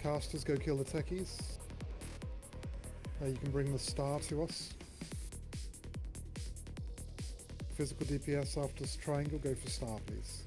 Casters, go kill the techies. You can bring the star to us. Physical DPS after triangle, go for star, please.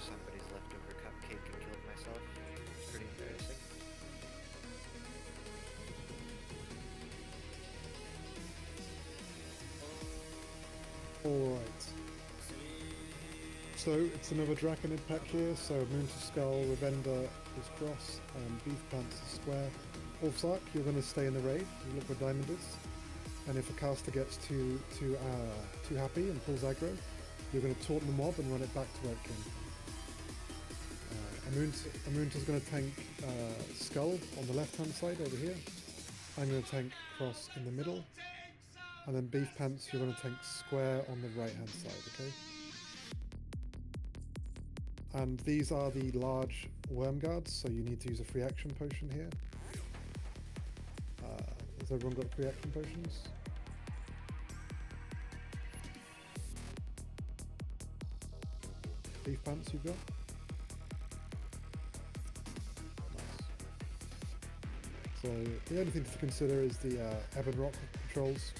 Somebody's leftover cupcake and killed myself. It's pretty embarrassing. Alright. So it's another Draconid pack here, so Moon to Skull, Ravenda is cross, and Beef Pants is square. Ulfsark, you're going to stay in the raid, you look where Diamond is. And if a caster gets too happy and pulls aggro, you're going to taunt the mob and run it back to where it came from. Amunta's going to tank Skull on the left hand side over here. I'm going to tank Cross in the middle. And then Beef Pants, you're going to tank Square on the right hand side, okay? And these are the large worm guards, so you need to use a free action potion here. Has everyone got free action potions? Beef Pants you've got? So the only thing to consider is the Ebon Rock controls.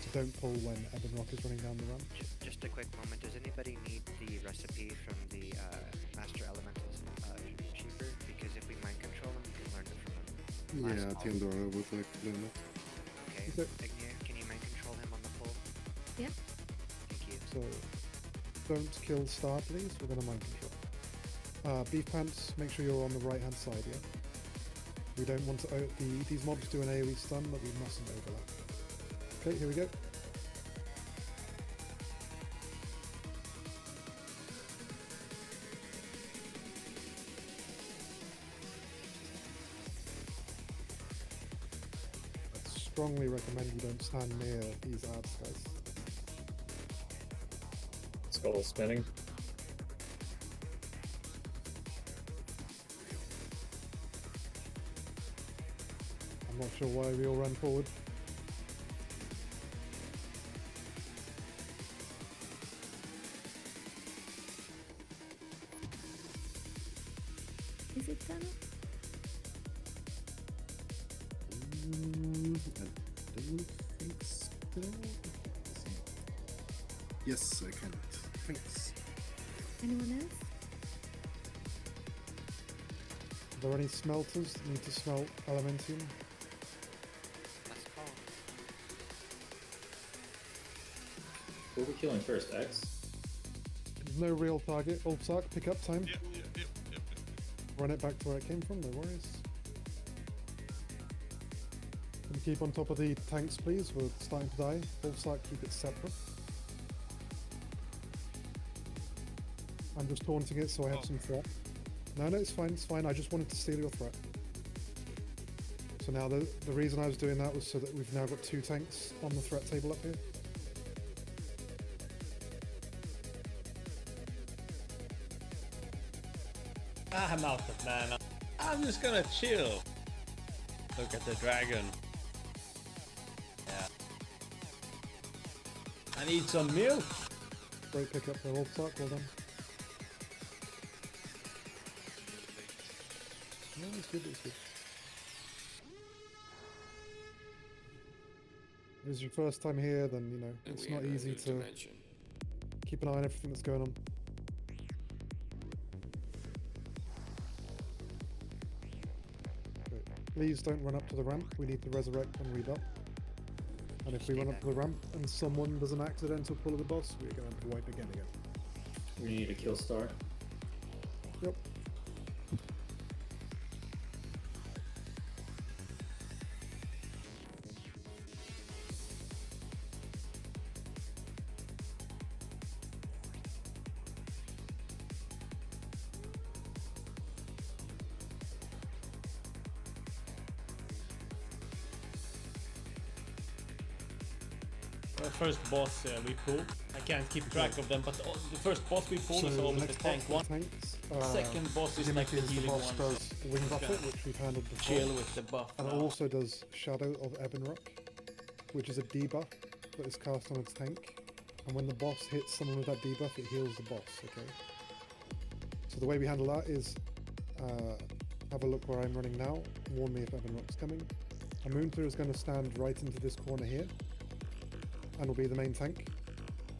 So don't pull when Ebon Rock is running down the ramp. Just a quick moment, does anybody need the recipe from the Master Elementals cheaper? Because if we mind control them, we can learn it from them. Yeah, Theodora would like to learn it. Okay, Ignir, can you mind control him on the pull? Yeah. Thank you. So don't kill Star, please. We're going to mind control. Beef Pants, make sure you're on the right hand side, yeah? We don't want to... these mobs do an AoE stun, but we mustn't overlap. Okay, here we go. strongly recommend you don't stand near these ads, guys. Skull spinning. I'm not sure why we all ran forward. Is it tunnel? I don't think so. Yes, I can. Thanks. Anyone else? Are there any smelters that need to smelt Elementium? Let's call. Who are we killing first, X? There's no real target. Old Sark, pick up time. Yep. Run it back to where it came from, no worries. And keep on top of the tanks, please. We're starting to die. Old Sark, keep it separate. I'm just taunting it so I have some threat. No, it's fine, it's fine. I just wanted to steal your threat. So now the reason I was doing that was so that we've now got 2 tanks on the threat table up here. I'm out of mana. I'm just gonna chill. Look at the dragon. Yeah. I need some milk. Great pickup there, Old Sark, well done. No, it's good, it's good. If it's your first time here, then, you know, it's not easy to keep an eye on everything that's going on. Okay. Please don't run up to the ramp, we need to resurrect and read up. And if we run up to the ramp and someone does an accidental pull of the boss, we're going to wipe again. We need a kill star. Yep. First boss we pull. I can't keep track of them, but the first boss we pull is always the tank one. Second boss is like the healing boss one. does Wing Buffet, which we've handled before. Chill with the buff. And it also does Shadow of Ebonrock, which is a debuff that is cast on its tank. And when the boss hits someone with that debuff, it heals the boss, okay? So the way we handle that is have a look where I'm running now. Warn me if Ebonrock's coming. A Moonter is going to stand right into this corner here, and will be the main tank.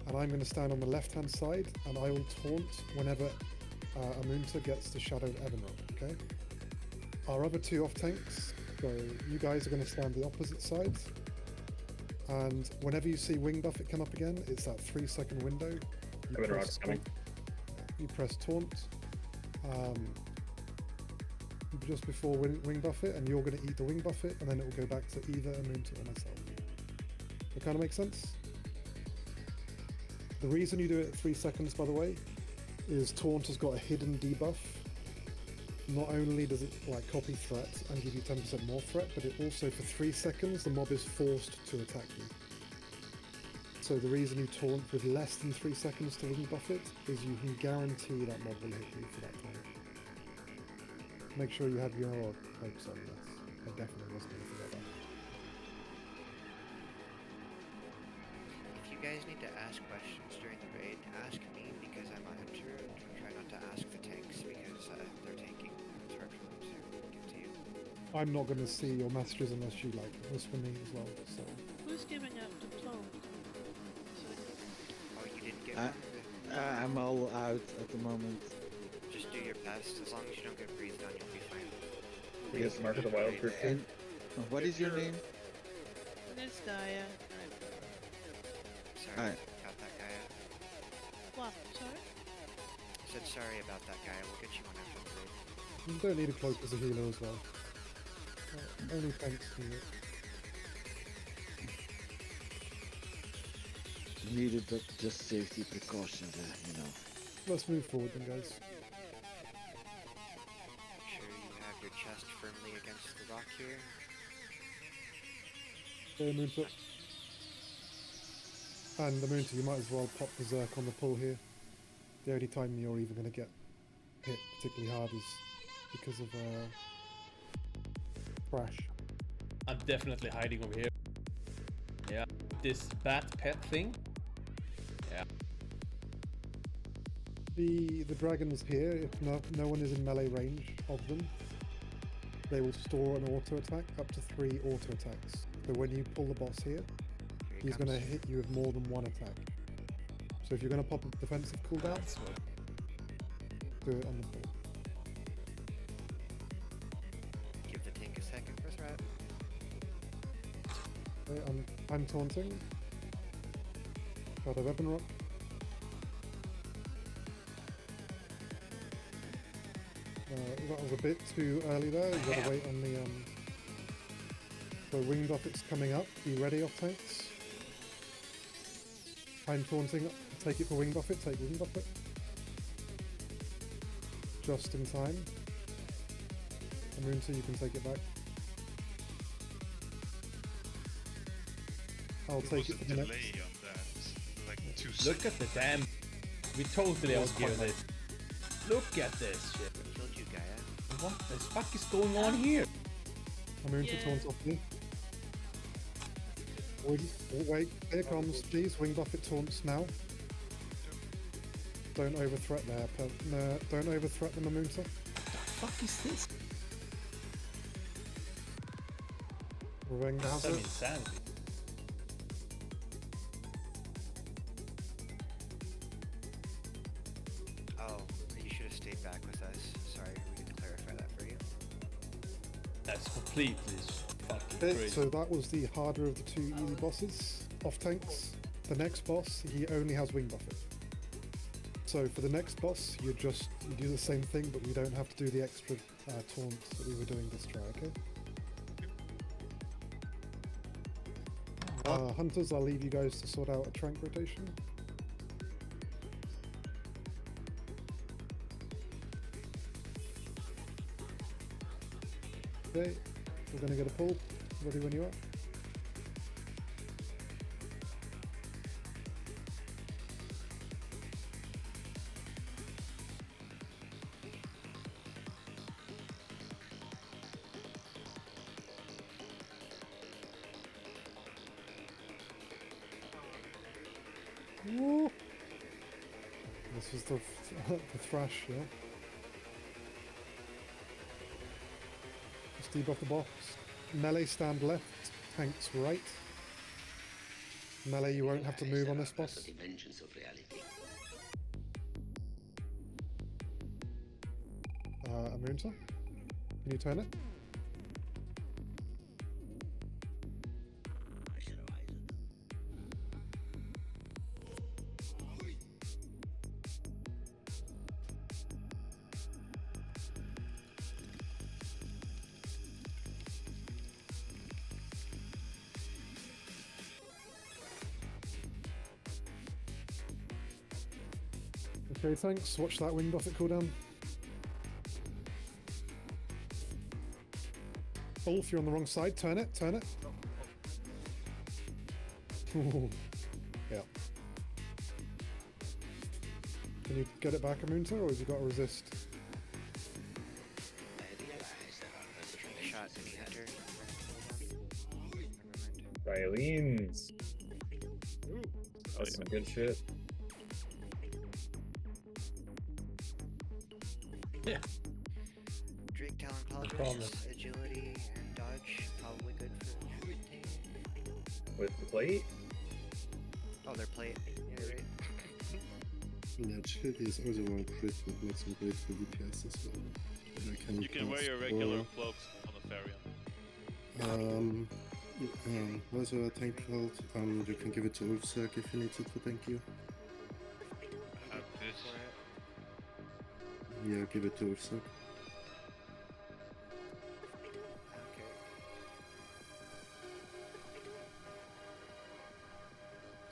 And I'm going to stand on the left-hand side, and I will taunt whenever a Moonter gets the Shadow of Ebonrock, okay? Our other 2 off tanks, so you guys are going to stand the opposite sides. And whenever you see Wing Buffet come up again, it's that 3-second window. Ebonrock's coming. You press taunt just before Wing Buffet, and you're going to eat the Wing Buffet, and then it will go back to either a Moonter or myself. That kind of makes sense? The reason you do it at 3 seconds, by the way, is Taunt has got a hidden debuff. Not only does it like copy threat and give you 10% more threat, but it also for 3 seconds the mob is forced to attack you. So the reason you taunt with less than 3 seconds to Wing Buff it is you can guarantee that mob will hit you for that time. Make sure you have your hopes on this. I definitely wasn't going to forget that. If you guys need to ask questions during the raid, ask me because I'm a hunter. Try not to ask the tanks because they're tanking. It's hard for them to get to you. I'm not going to see your messages unless you like whisper me as well. So Who's giving up to TWoW? Oh, you didn't get one? I'm all out at the moment. Just do your best. As long as you don't get breathed on, you'll be fine. Yes, Mark of the Wild group. And what is your name? It's Daya. Sorry about that guy. What? Sorry? I said sorry about that guy. We'll get you one after the raid. you don't need a cloak as a healer as well. Only tanks need it. Needed, but just safety precautions, you know. Let's move forward then, guys. Make sure you have your chest firmly against the rock here. Go Moonta. And the Moonta, you might as well pop Berserk on the pull here. The only time you're even going to get hit particularly hard is because of Crash. I'm definitely hiding over here. Yeah, this bat pet thing. Yeah. The dragons here, if no one is in melee range of them, they will store an auto attack up to 3 auto attacks. So when you pull the boss here, he's going to hit you with more than 1 attack. So if you're going to pop a defensive cooldown, do it on the pull. Give the tank a second for threat. Okay, I'm taunting. Got a weapon rock. That was a bit too early there. You gotta wait on the So Wing Buffet's coming up. Be ready, off tanks. I'm taunting. Take it for Wing Buffet. Take Wing Buffet. Just in time. Moonta, you can take it back. I'll take it for the next. On that, like 2 Look at the damn. We totally outgear this. Look at this shit. Killed you, Gaia. What the fuck is going on here? Moonta taunts off me. Wait, here comes. Jeez, Wing Buffet taunts now. Don't overthreat there, no, don't overthreat them, Moonta. What the fuck is this? Revenge Some hazard. insanity. Oh, you should have stayed back with us. Sorry, we didn't clarify that for you. That's completely fucking Okay, crazy. so that was the harder of the 2 easy bosses. Off tanks. The next boss, he only has Wing Buffet. So for the next boss, you do the same thing, but we don't have to do the extra taunts that we were doing this try, okay? Hunters, I'll leave you guys to sort out a trank rotation. Okay, we're gonna get a pull. Ready when you are. Woo. This was the thrash, yeah. Just debuff the box. Melee stand left, tanks right. Melee, you won't have to move on this boss. Amunta, can you turn it? Okay, thanks. Watch that Wing Buffet cooldown. Ulf, you're on the wrong side. Turn it, turn it. Ooh. Yeah. Can you get it back, Amunta, or have you got to resist? Shot any hunter. Violins. That's some good shit. Yeah. Drake Talon promise. Pauldrons, agility and dodge, probably good for shooting. With the plate? Oh, their plate. Yeah, right. Yeah, agility is also one crit, but not so great for DPS as well. But I You can wear your regular cloaks on the Therion. Also a tank belt, you can give it to Ulfsark if you need it for thank you. Have this. Yeah, give it to Ulfsark. Okay.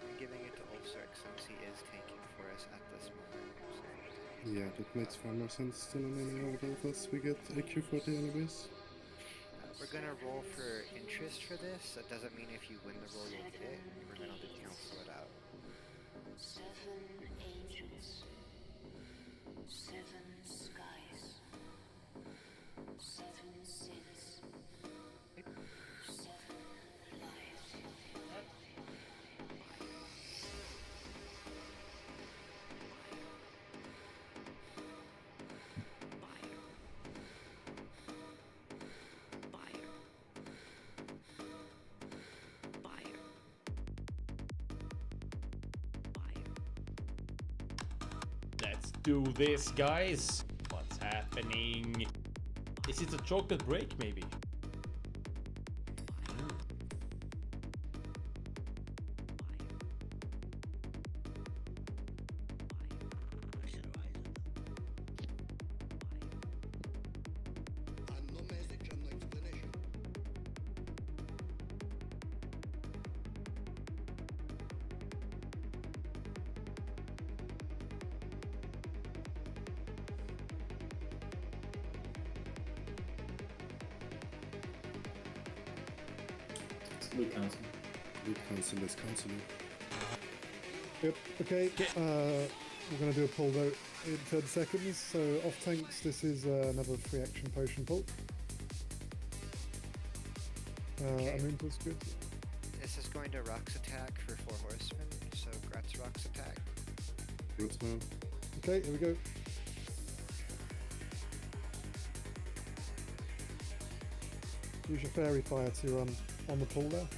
I'm giving it to Ulfsark since he is tanking for us at this moment. So. Yeah, that makes far more sense than on any other of us. We get AQ40 anyways. We're gonna roll for interest for this. That doesn't mean if you win the roll you'll get it. We're gonna cancel it out. 7 angels, 7 skies, 7 sins, 7 lives. Let's do this, guys. What's happening? Is it a chocolate break, maybe? Loot council. Loot council is counseling. Yep, okay. We're going to do a pull vote in 10 seconds. So, off tanks, this is another free action potion pull. I mean, that's good. This is going to Rock's attack for 4 horsemen, so Grat's Rock's attack. Good now. Okay, here we go. Use your fairy fire to on the pull there,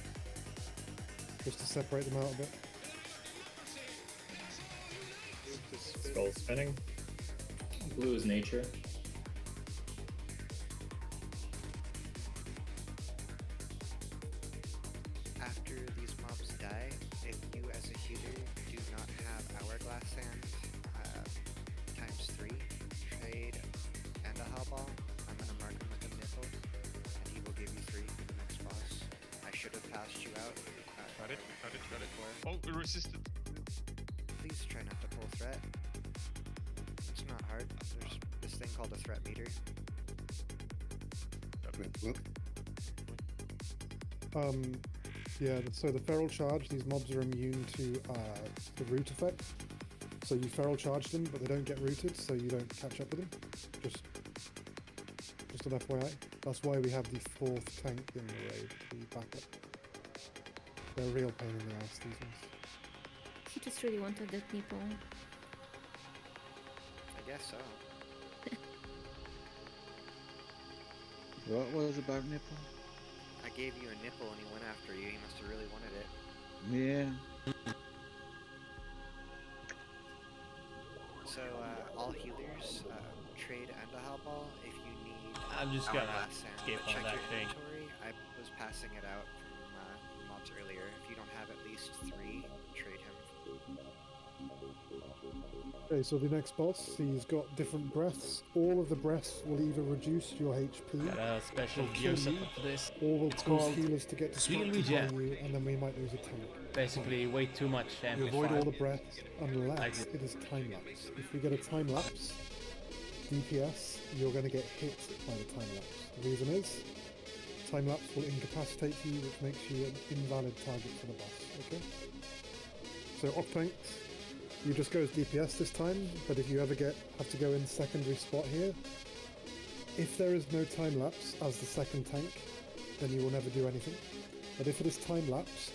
just to separate them out a bit. Skull spinning. Blue is nature. After these mobs die, if you as a healer do not have Hourglass Sand ×3, trade, and a Hellball, I'm going to mark him with a nipple, and he will give you 3 for the next boss. I should have passed you out. Got it. Oh, it resisted. Please try not to pull threat. It's not hard. There's this thing called a threat meter. Wait, what? Yeah, so the feral charge, these mobs are immune to the root effect. So you feral charge them, but they don't get rooted, so you don't catch up with them. Just an FYI. That's why we have the 4th tank in the raid, the backup. They're a real pain in the ass, these ones. He just really wanted that nipple. I guess so. What was about nipple? I gave you a nipple and he went after you. He must have really wanted it. Yeah. So, all healers, trade and a Hellball if you need. I'm just gonna Hourglass Sand, skip but on check that your thing. inventory. I was passing it out from mobs earlier. If you don't have at least 3, trade him. Okay, so the next boss, he's got different breaths. All of the breaths will either reduce your HP, Got a special or gear kill set you, up for this. or will It's cause called healers to get Heal distracted by Regen. you, and then we might lose a tank. Basically, way too much You avoid amplified. all the breaths unless Like it. it is time lapse. If we get a time lapse, DPS, you're going to get hit by the time lapse. The reason is, time lapse will incapacitate you, which makes you an invalid target for the boss. Okay. So off tanks, you just go as DPS this time, but if you ever have to go in secondary spot here, if there is no time lapse as the second tank, then you will never do anything. But if it is time lapsed,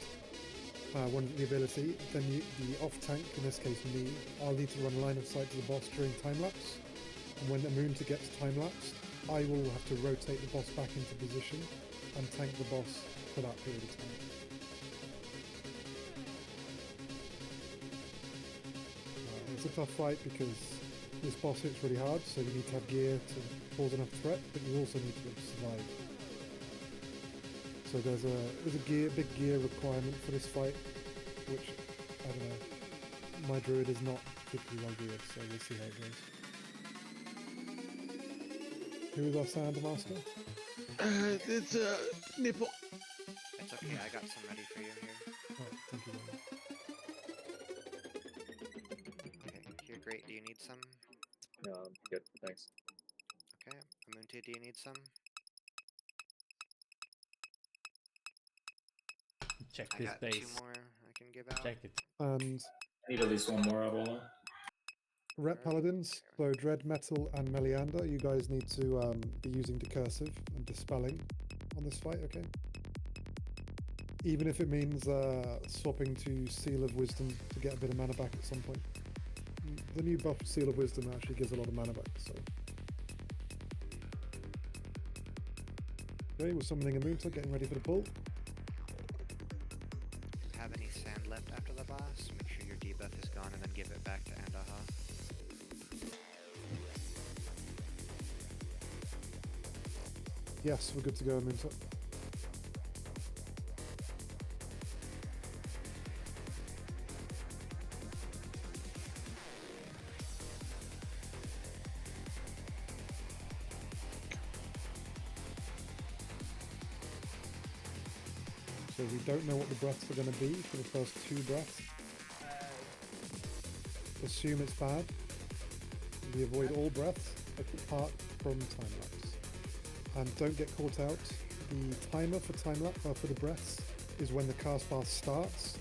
the ability, then the off tank, in this case me, I'll need to run line of sight to the boss during time lapse. And when Amunta gets time lapsed, I will have to rotate the boss back into position and tank the boss for that period of time. It's a tough fight because this boss hits really hard, so you need to have gear to cause enough threat, but you also need to be able to survive. So there's a big gear requirement for this fight, which, I don't know, my druid is not particularly well geared, so we'll see how it goes. Who is our sound master? It's a nipple. It's okay, I got some ready for you here. Alright, thank you very much. Okay, here, great. Do you need some? No, I'm good, thanks. Okay, Amunti, do you need some? Check I this got base. 2 more I can give out. Check it. And I need at least one more Abuela. Rep Paladins, so Dread Metal and Meliander, you guys need to be using Decursive and Dispelling on this fight, okay? Even if it means swapping to Seal of Wisdom to get a bit of mana back at some point. The new buff Seal of Wisdom actually gives a lot of mana back, so. Okay, we're summoning a Moonta, getting ready for the pull. If you have any sand left after the boss, make sure your debuff is gone and then give it back to Andaha. Yes, we're good to go, Moonta. So we don't know what the breaths are going to be for the first 2 breaths. Assume it's bad. We avoid all breaths apart from time lapse. And don't get caught out. The timer for for the breaths is when the cast bar starts.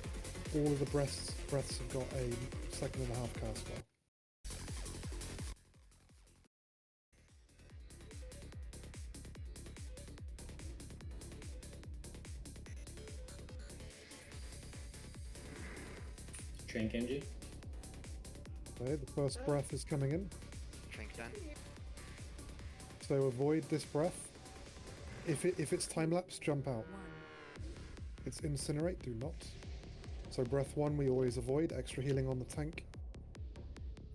All of the breaths have got a 1.5 second cast bar. Train Genji. Okay, the first breath is coming in. Drink done. So avoid this breath. If it's time lapse, jump out. It's incinerate, do not. So breath 1 we always avoid, extra healing on the tank.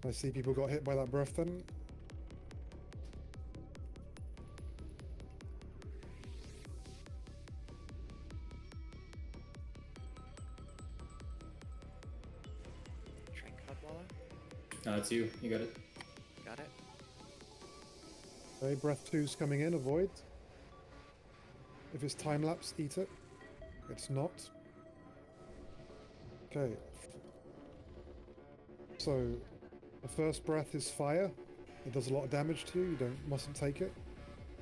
I see people got hit by that breath then. Drink Hudwalla. No, it's you. You got it. Got it. Okay, breath 2's coming in, avoid. If it's time lapse, eat it. It's not. Okay. So the first breath is fire. It does a lot of damage to you. You mustn't take it.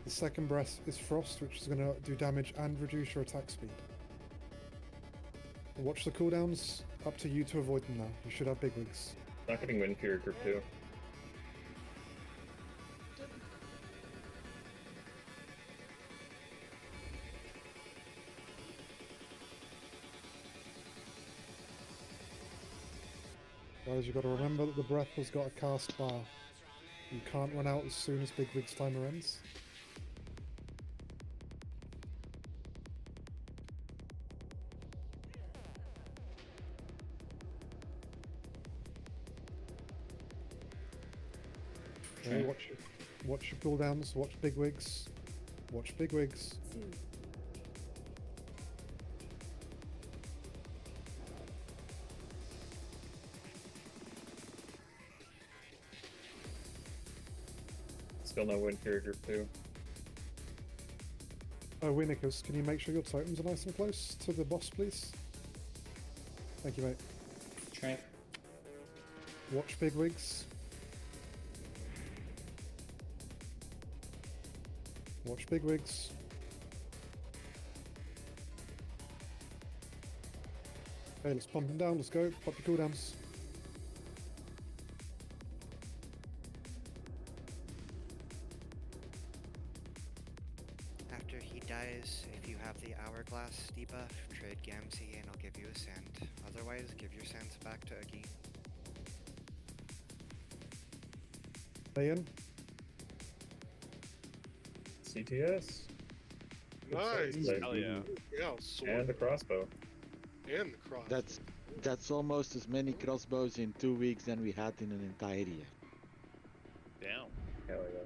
The second breath is frost, which is going to do damage and reduce your attack speed. Watch the cooldowns. Up to you to avoid them now. You should have big wigs. Not getting win for your group 2. Guys, you've got to remember that the breath has got a cast bar. You can't run out as soon as Big Wig's timer ends. Okay, watch your cooldowns, watch Big Wigs. Watch Big Wigs. Still no win for your group 2. Oh, Winnicus, can you make sure your totems are nice and close to the boss, please? Thank you, mate. Trank. Watch Big Wigs. Watch Big Wigs. Okay, let's pump him down. Let's go. Pop your cooldowns. After he dies, if you have the hourglass debuff, trade Gamzee and I'll give you a sand. Otherwise, give your sands back to Agi. Stay in. CTS. Nice. Hell yeah. Yeah, sword. And the crossbow. And the cross. That's almost as many crossbows in 2 weeks than we had in an entire year. Damn. Hell yeah.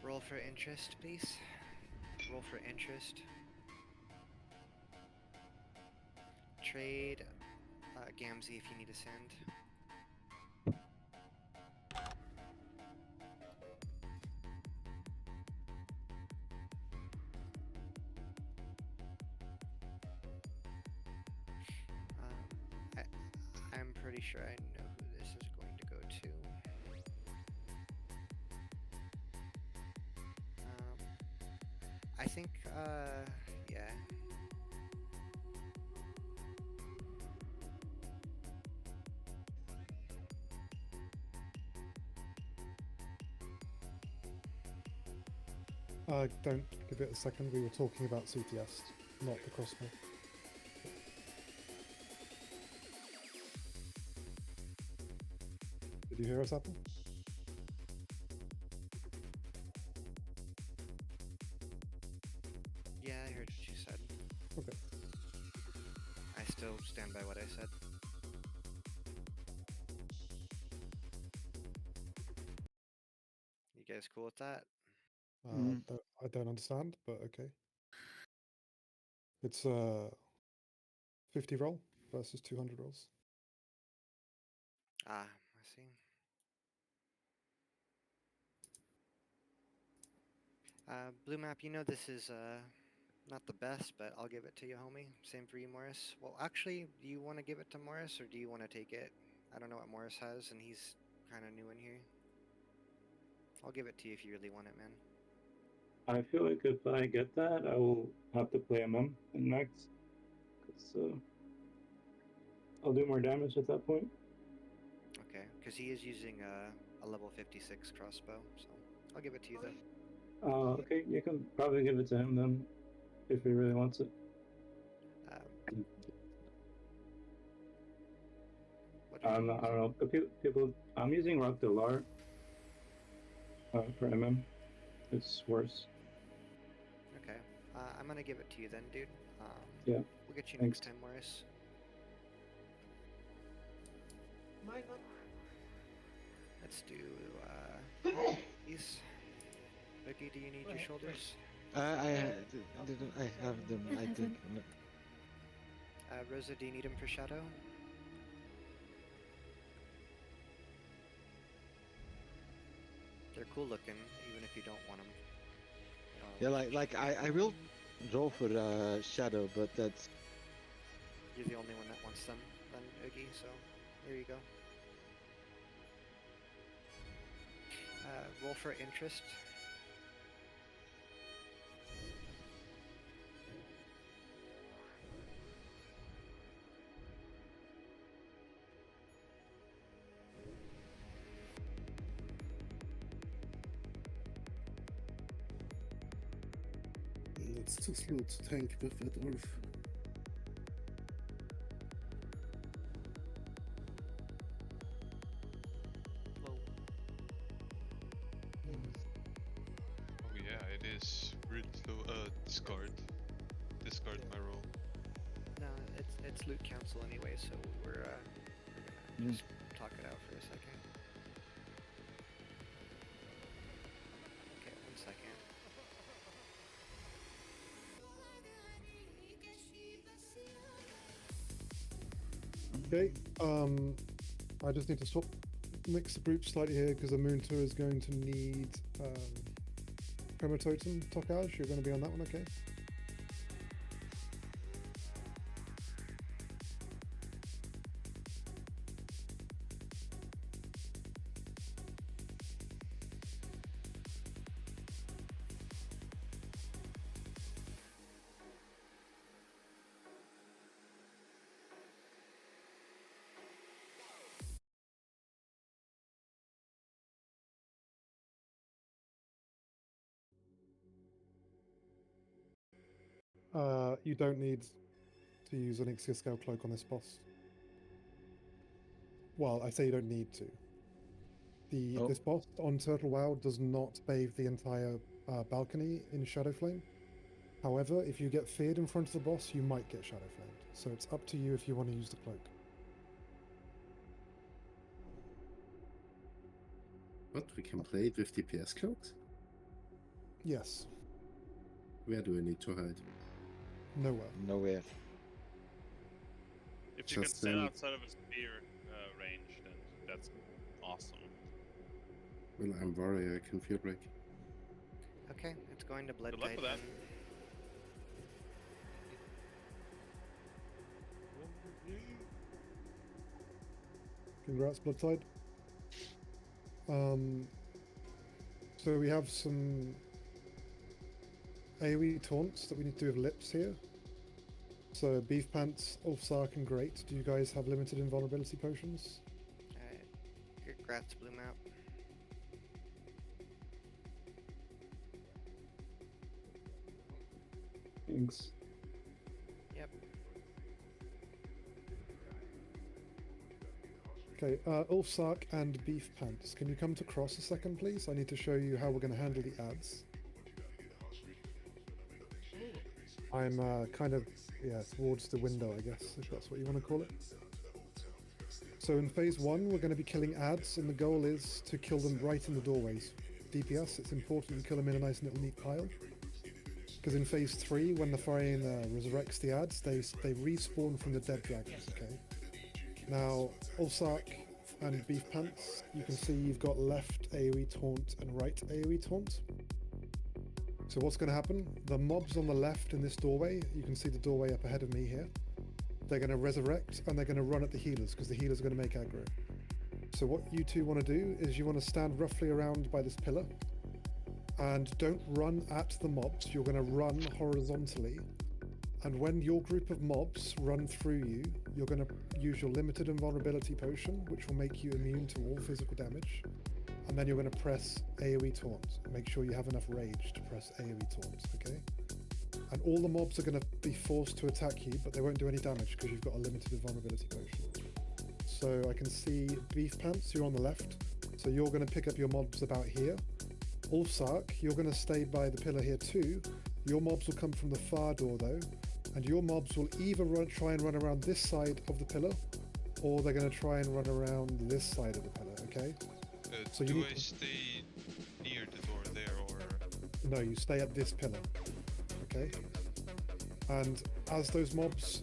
Roll for interest, please. Roll for interest. Trade Gamzee if you need a send. I'm pretty sure I know who this is going to go to. I think, yeah. Don't give it a second. We were talking about CTS, not the crossbow. Did you hear us, Apple? Yeah, I heard what you said. Okay. I still stand by what I said. You guys cool with that? I don't understand, but okay. It's 50 roll versus 200 rolls. Ah, I see. Blue map, you know this is not the best, but I'll give it to you, homie. Same for you, Morris. Well, actually, do you want to give it to Morris, or do you want to take it? I don't know what Morris has, and he's kind of new in here. I'll give it to you if you really want it, man. I feel like if I get that, I will have to play MM in max. Because I'll do more damage at that point. Okay, because he is using a level 56 crossbow, so I'll give it to you though. Okay, you can probably give it to him then, if he really wants it. I don't know. People, I'm using Rock Delar for MM. It's worse. Okay, I'm gonna give it to you then, dude. Yeah. We'll get you Thanks. next time, Morris. Let's do these. Vicky, do you need your shoulders? I have them. I think. Rosa, do you need them for shadow? They're cool looking, even if you don't want them. Yeah, I will draw for shadow, but that's. You're the only one that wants them, then, Oogie. So there you go. Roll for interest. That's too slow to tank with that Ulf. Oh yeah, it is really slow. Discard my roll. No, it's loot council anyway, so we're gonna just talk it out for a second. Okay, 1 second. Okay, I just need to swap, mix the group slightly here because the Moon Tour is going to need Chroma Totem, Tokaj. You're going to be on that one, okay? You don't need to use an Ixia Scale Cloak on this boss. Well, I say you don't need to. This boss on TWoW does not bathe the entire balcony in Shadow Flame. However, if you get feared in front of the boss, you might get Shadow Flamed. So it's up to you if you want to use the cloak. What? We can play it with DPS cloaks? Yes. Where do I need to hide? Nowhere. Nowhere. If you can Just stand then- outside of a spear range, then that's awesome. Well, I'm warrior, I can field break. Okay, it's going to blood Good luck type with that. then. Congrats, Bloodtide. So we have some AoE taunts that we need to do with lips here. So Beef Pants, Ulfsark, and Great. Do you guys have limited invulnerability potions? Congrats, Blue Map. Thanks. Yep. Okay, Ulfsark and Beef Pants, can you come to cross a second, please? I need to show you how we're going to handle the ads. I'm kind of, towards the window, I guess, if that's what you want to call it. So in phase 1, we're going to be killing ads, and the goal is to kill them right in the doorways. DPS, it's important you kill them in a nice little neat pile. Because in phase 3, when the Farian resurrects the ads, they respawn from the dead dragons, okay? Now, Ulfsark and Beef Pants, you can see you've got left AoE taunt and right AoE taunt. So what's going to happen? The mobs on the left in this doorway, you can see the doorway up ahead of me here. They're going to resurrect and they're going to run at the healers because the healers are going to make aggro. So what you two want to do is you want to stand roughly around by this pillar and don't run at the mobs. You're going to run horizontally. And when your group of mobs run through you, you're going to use your limited invulnerability potion, which will make you immune to all physical damage. And then you're going to press AoE taunt. Make sure you have enough rage to press AoE taunt, okay? And all the mobs are going to be forced to attack you, but they won't do any damage because you've got a limited invulnerability potion. So I can see Beef Pants, you're on the left. So you're going to pick up your mobs about here. Ulfsark, you're going to stay by the pillar here too. Your mobs will come from the far door though. And your mobs will either try and run around this side of the pillar, or they're going to try and run around this side of the pillar, okay? So you do need I stay near the door there, or...? No, you stay at this pillar, okay? And as those mobs,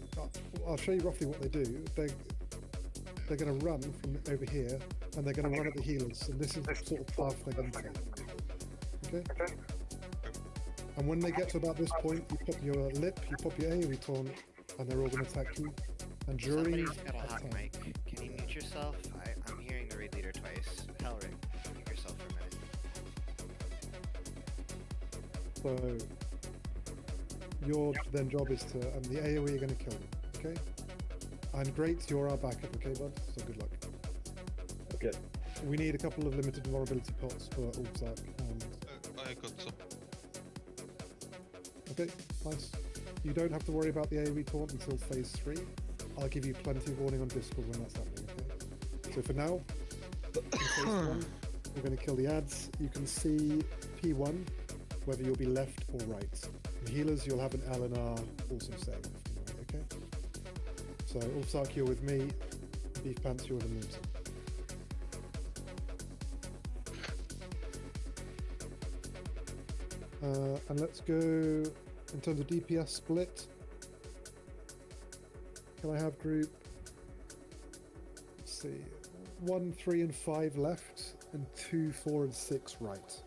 I'll show you roughly what they do. They're going to run from over here, and they're going to run at the healers, and this is the sort of path they're going to take, okay? And when they get to about this point, you pop your lip, you pop your AoE taunt, and they're all going to attack you. And during Somebody's got a that hot time, mic. Can you mute yourself? I'm hearing the raid leader twice. Hellrick, mute yourself for a minute. so your then job is to, and the AoE are going to kill them, okay? And Great, you're our backup, okay, bud? So good luck. Okay. We need a couple of limited vulnerability pots for Ulfsark. I got some. Okay, nice. You don't have to worry about the AoE taunt until phase 3. I'll give you plenty of warning on Discord when that's happening, okay? So for now, in phase 1, we're going to kill the ads. You can see P1, whether you'll be left or right. And healers, you'll have an L and R also saved, okay? So Ulfsark, you're with me. Beef Pants, you're with Moonson. And let's go in terms of DPS split. Can I have group? Let's see, 1, 3, and 5 left, and 2, 4, and 6 right.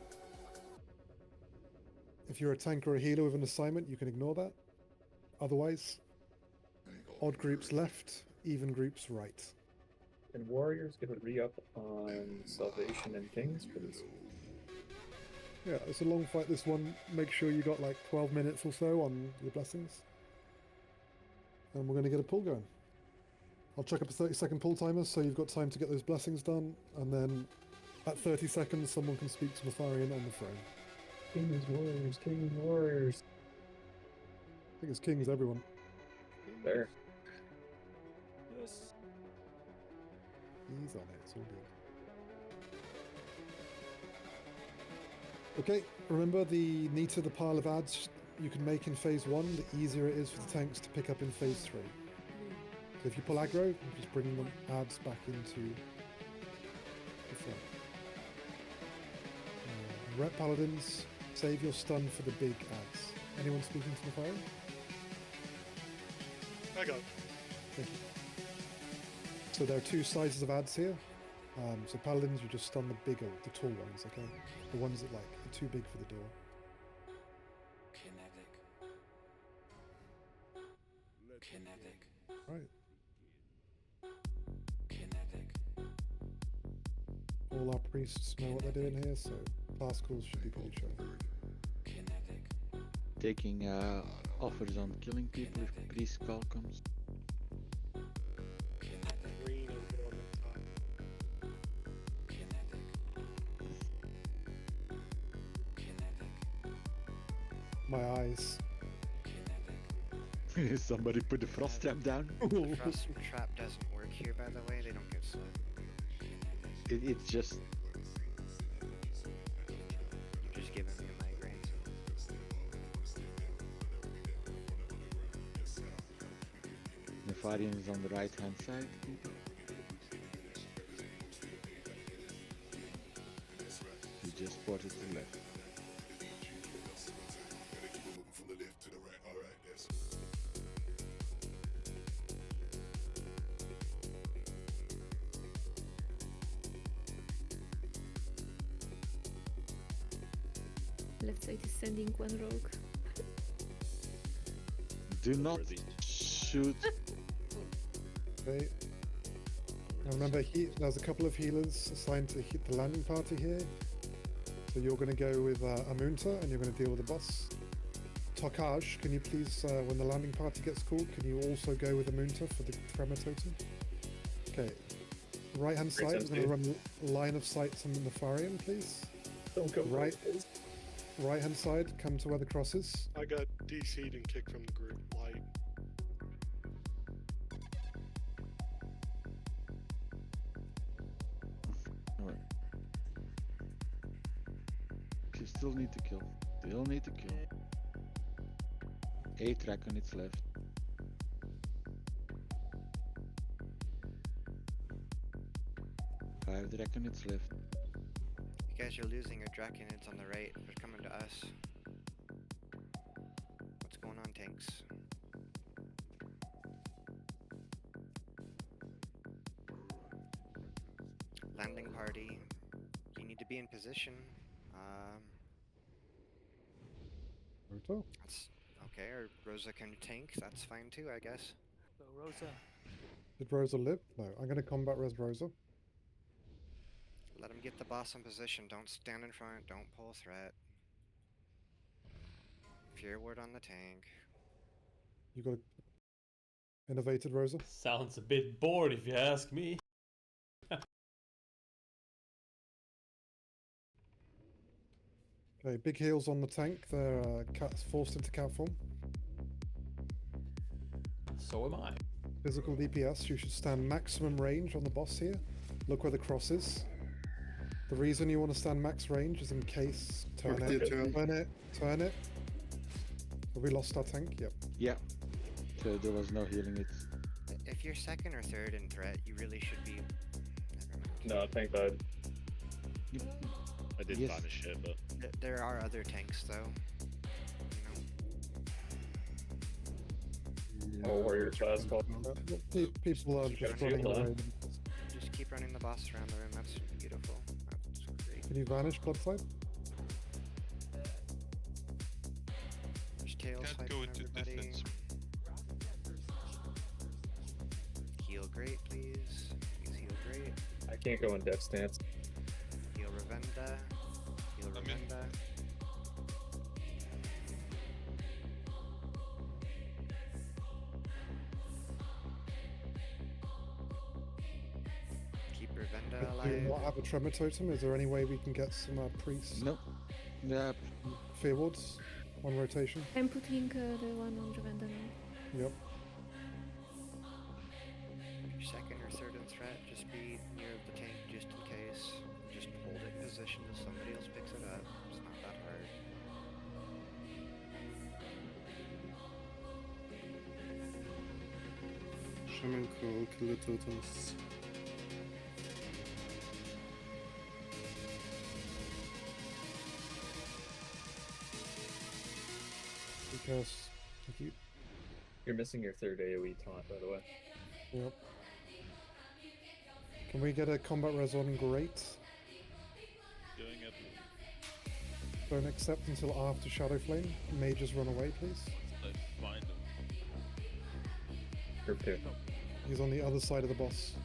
If you're a tank or a healer with an assignment, you can ignore that. Otherwise, odd groups left, even groups right. And Warriors get a re-up on Salvation and Kings for this. Yeah, it's a long fight, this one. Make sure you got like 12 minutes or so on your blessings. And we're going to get a pull going. I'll chuck up a 30-second pull timer so you've got time to get those blessings done. And then at 30 seconds, someone can speak to the Tharian on the throne. Kings, Warriors, Kings, Warriors. I think it's Kings, everyone. There. Yes. He's on it, it's all good. Okay, remember the neater the pile of ads you can make in phase 1, the easier it is for the tanks to pick up in phase 3. So if you pull aggro, you're just bringing them ads back into the front. Rep Paladins, save your stun for the big ads. Anyone speaking to the fire? I got it. Thank you. So there are 2 sizes of ads here. So Paladins, you just stun the bigger, the tall ones, okay? The ones that like are too big for the door. Kinetic. Right. Kinetic. All our priests know what they're doing here, so class calls should be pretty sure. Kinetic. taking offers on killing people if priest call comes. Green is on the top. My eyes. Somebody put the frost trap down. The frost trap doesn't work here, by the way. They don't get slow. It's just You're just giving me a migraine. Nefarian is on the right hand side. He just ported to the left. Left side is sending one rogue. Do not shoot. Okay. Now remember, there's a couple of healers assigned to hit the landing party here. So you're going to go with Amunta and you're going to deal with the boss. Tokaj, can you please, when the landing party gets called, can you also go with Amunta for the tremor totem? Okay. Right hand side, we're going to run line of sight on the Nefarian, please. Don't go Right hand side, come to where the cross is. I got DC'd and kicked from the group. Light. Alright. You still need to kill. Still need to kill. 8 track on its left. Five track on its left. You guys are losing your Draconids on the right. They're coming to us. What's going on, tanks? Landing party. You need to be in position. That's okay. Or Rosa can tank. That's fine too, I guess. So Rosa. Did Rosa live? No, I'm going to combat res Rosa. Let him get the boss in position. Don't stand in front. Don't pull threat. Fear word on the tank. You got innovated Rosa? Sounds a bit bored if you ask me. Okay, big heals on the tank. They're forced into cat form. So am I. Physical DPS, you should stand maximum range on the boss here. Look where the cross is. The reason you want to stand max range is in case... Turn it. Have we lost our tank? Yep. Yeah. So there was no healing it. If you're second or third in threat, you really should be... No, tank died. I did vanish it, but... There are other tanks, though. Oh, warrior class called. People are just running away. Just keep running the boss around the room. That's beautiful. That's great. Can you vanish, Bloodside? There's tail Can't go into defense. Heal great, please. Please heal great. I can't go in death stance. Heal Ravenda. Heal Ravenda. Keep Ravenda Do you alive. not have a tremor totem? Is there any way we can get some priests? No. Yeah. Fear wards on rotation? I'm putting the one on Ravenda now. Yep. If you're second or third in threat, just be near the tank just in case. Just hold it in position until somebody else picks it up. It's not that hard. Shaman call, kill the totems. Because thank you. You're missing your third AoE taunt, by the way. Yep. Can we get a combat res on? Great. Doing it. Don't accept until after Shadow Flame. Mages run away, please. Let's find him. Group 2. He's on the other side of the boss.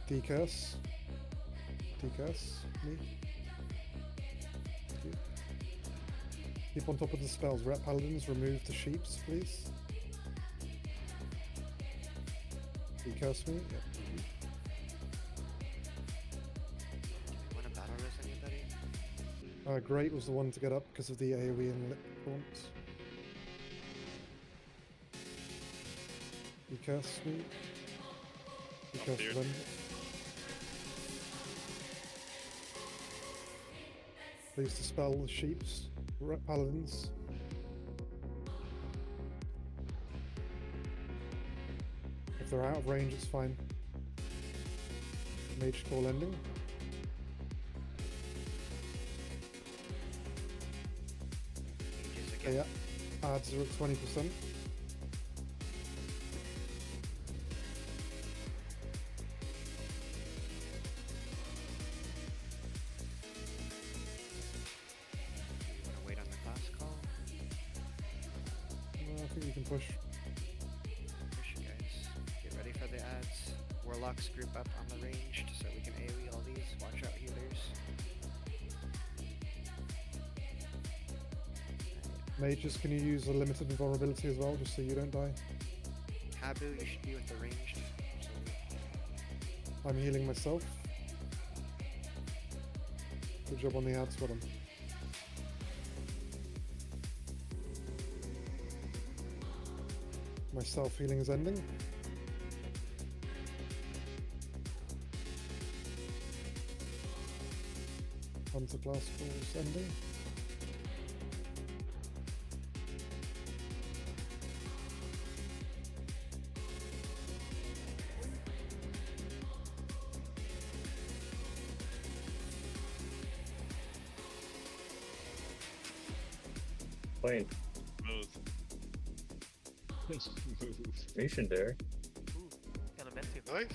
Decurse. Decurse. Me. Thank you. Keep on top of the spells. Rep Paladins, remove the sheeps, please. You curse me? Yep. Want to battle res anybody? Great was the one to get up because of the AoE and lip taunts. You curse me. You curse Fierce. them. Please dispel the sheeps. Rep Paladins. If they're out of range, it's fine. Mage call ending. Ages Okay, again. yeah. Adds are at 20%. You want to wait on the class call? I think you can push. Push you guys. Get ready for the ads. Warlocks group up on the ranged so we can AoE all these. Watch out healers. Mages, can you use a limited invulnerability as well, just so you don't die? Habu, you should be with the ranged. So I'm healing myself. Good job on the ads, well done. My self-healing is ending. Hunter class calls ending. Plane. Smooth. Nation Dare. Nice.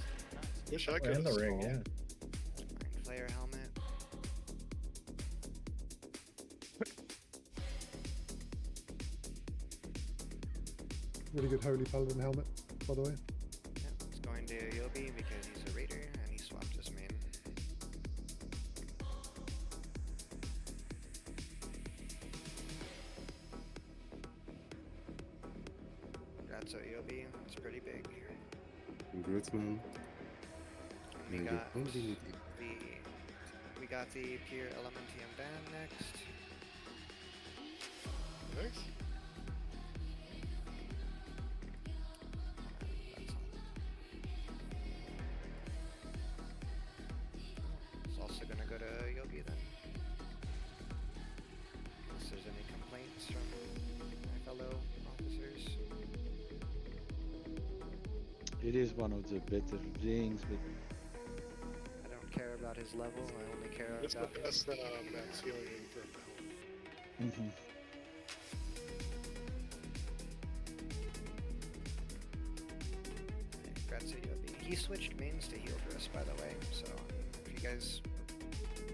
Wish I Oh, could. and the ring, yeah. Iron Flayer helmet. Really good Holy Paladin helmet, by the way. Yep, it's going to Yobi because he's a raider and he swapped his main. Congrats at Yobi, it's pretty big. Congrats, man. We And got you're only we got the Pure Elementium ban next. Nice. That's all. It's also gonna go to Yogi then. Unless there's any complaints from my fellow officers. It is one of the better rings, but I don't care about his level, I only care It's the about best max healing ring for a paladin. mhm. Congrats at Yobi. He switched mains to heal for us, by the way, so if you guys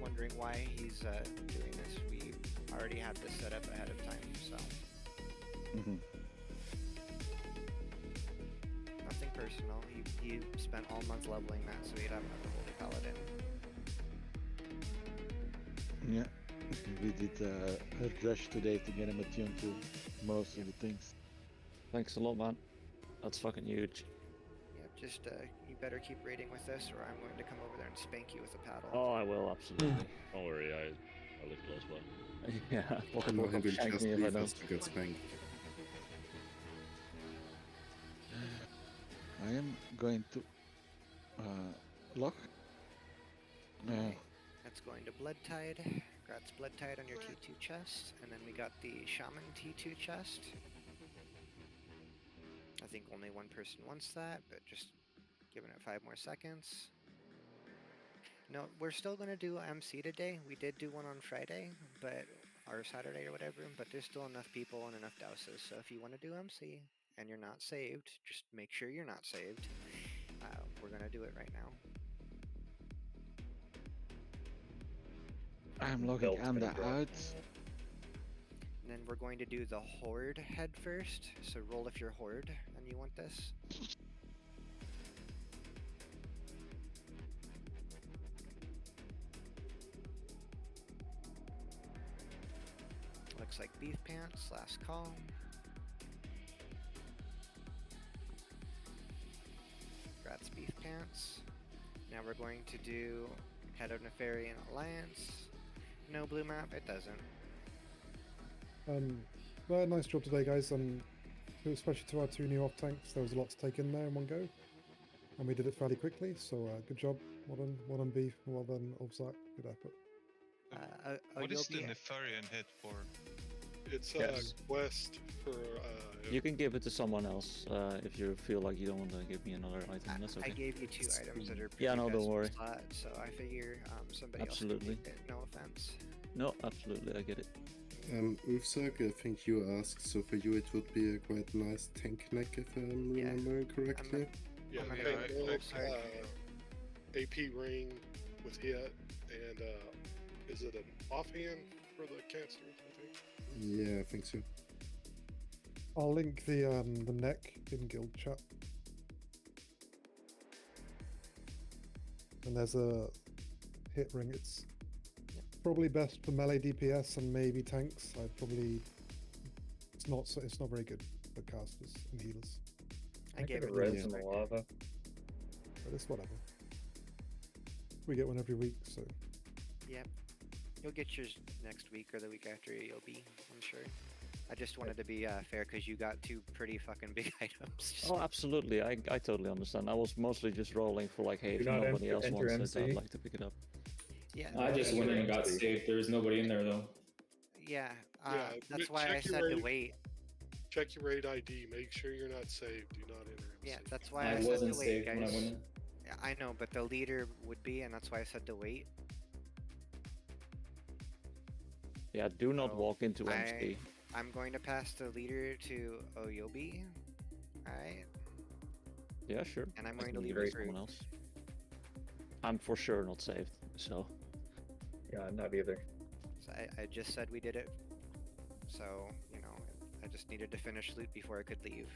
wondering why he's doing this, we already had this set up ahead of time, so Mhm. nothing personal. He spent all month leveling that, so he'd have another Holy Paladin. Yeah, we did a rush today to get him attuned to most of the things. Thanks a lot, man. That's fucking huge. Yep, just you better keep raiding with this, or I'm going to come over there and spank you with a paddle. Oh, I will, absolutely. Don't worry, I live close by. Yeah, fucking No, walk he up, will shank just me if I leave don't. us to get spanked. I am going to lock. Okay, that's going to Blood Tide. Congrats Blood Tide on your T2 chest, and then we got the Shaman T2 chest. I think only one person wants that, but just giving it 5 more seconds. No, we're still going to do MC today. We did do one on Friday, or Saturday or whatever, but there's still enough people and enough douses. So if you want to do MC and you're not saved, just make sure you're not saved. We're going to do it right now. I'm logging Belt's Anda gonna drop. out. And then we're going to do the Horde head first. So roll if you're Horde and you want this. Looks looks like beef pants, last call. Congrats, beef pants. Now we're going to do Head of Nefarian Alliance. No blue map, it doesn't. Well, nice job today, guys. Especially to our 2 new off tanks. There was a lot to take in there in one go, and we did it fairly quickly. So good job. Well done, beef. Well done, Ulfzak. Good effort. What is the Nefarian head for? It's Yes. quest for. You can give it to someone else if you feel like you don't want to give me another item. That's okay. I gave you 2 items that are Yeah, no, don't worry. slot, so I figure somebody Absolutely. else can take it. No offense. No, absolutely, I get it. Ulfzak, I think you asked, so for you it would be a quite nice tank neck if I'm remembering correctly. Yeah, I'm gonna tank go with neck, Ulfzak. AP ring with hit, and is it an offhand for the canisters, I think? Yeah, I think so. I'll link the neck in guild chat. And there's a hit ring. It's probably best for melee DPS and maybe tanks. It's not very good for casters and healers. I gave it res in the lava. But it's whatever. We get one every week, so Yep. You'll get yours next week or the week after. You'll be, I'm sure. I just wanted to be fair because you got 2 pretty fucking big items. Oh, absolutely. I totally understand. I was mostly just rolling for like, hey, if Do not nobody else enter wants it, I'd MC. like to pick it up. Yeah. I just went in and got saved. There was nobody in there though. Yeah. Yeah, That's why I check your said to raid. wait. Check your raid ID. Make sure you're not saved. Do not enter. Yeah, that's why I I said wasn't to wait, saved guys. when I went in. Yeah, I know, but the leader would be, and that's why I said to wait. Yeah, do not So, walk into MC. I'm going to pass the leader to Oyobi. Alright. Yeah, sure. And I'm I going can to give leave it it to someone else. I'm for sure not saved, so. Yeah, I'm not either. So I just said we did it. So, you know, I just needed to finish loot before I could leave.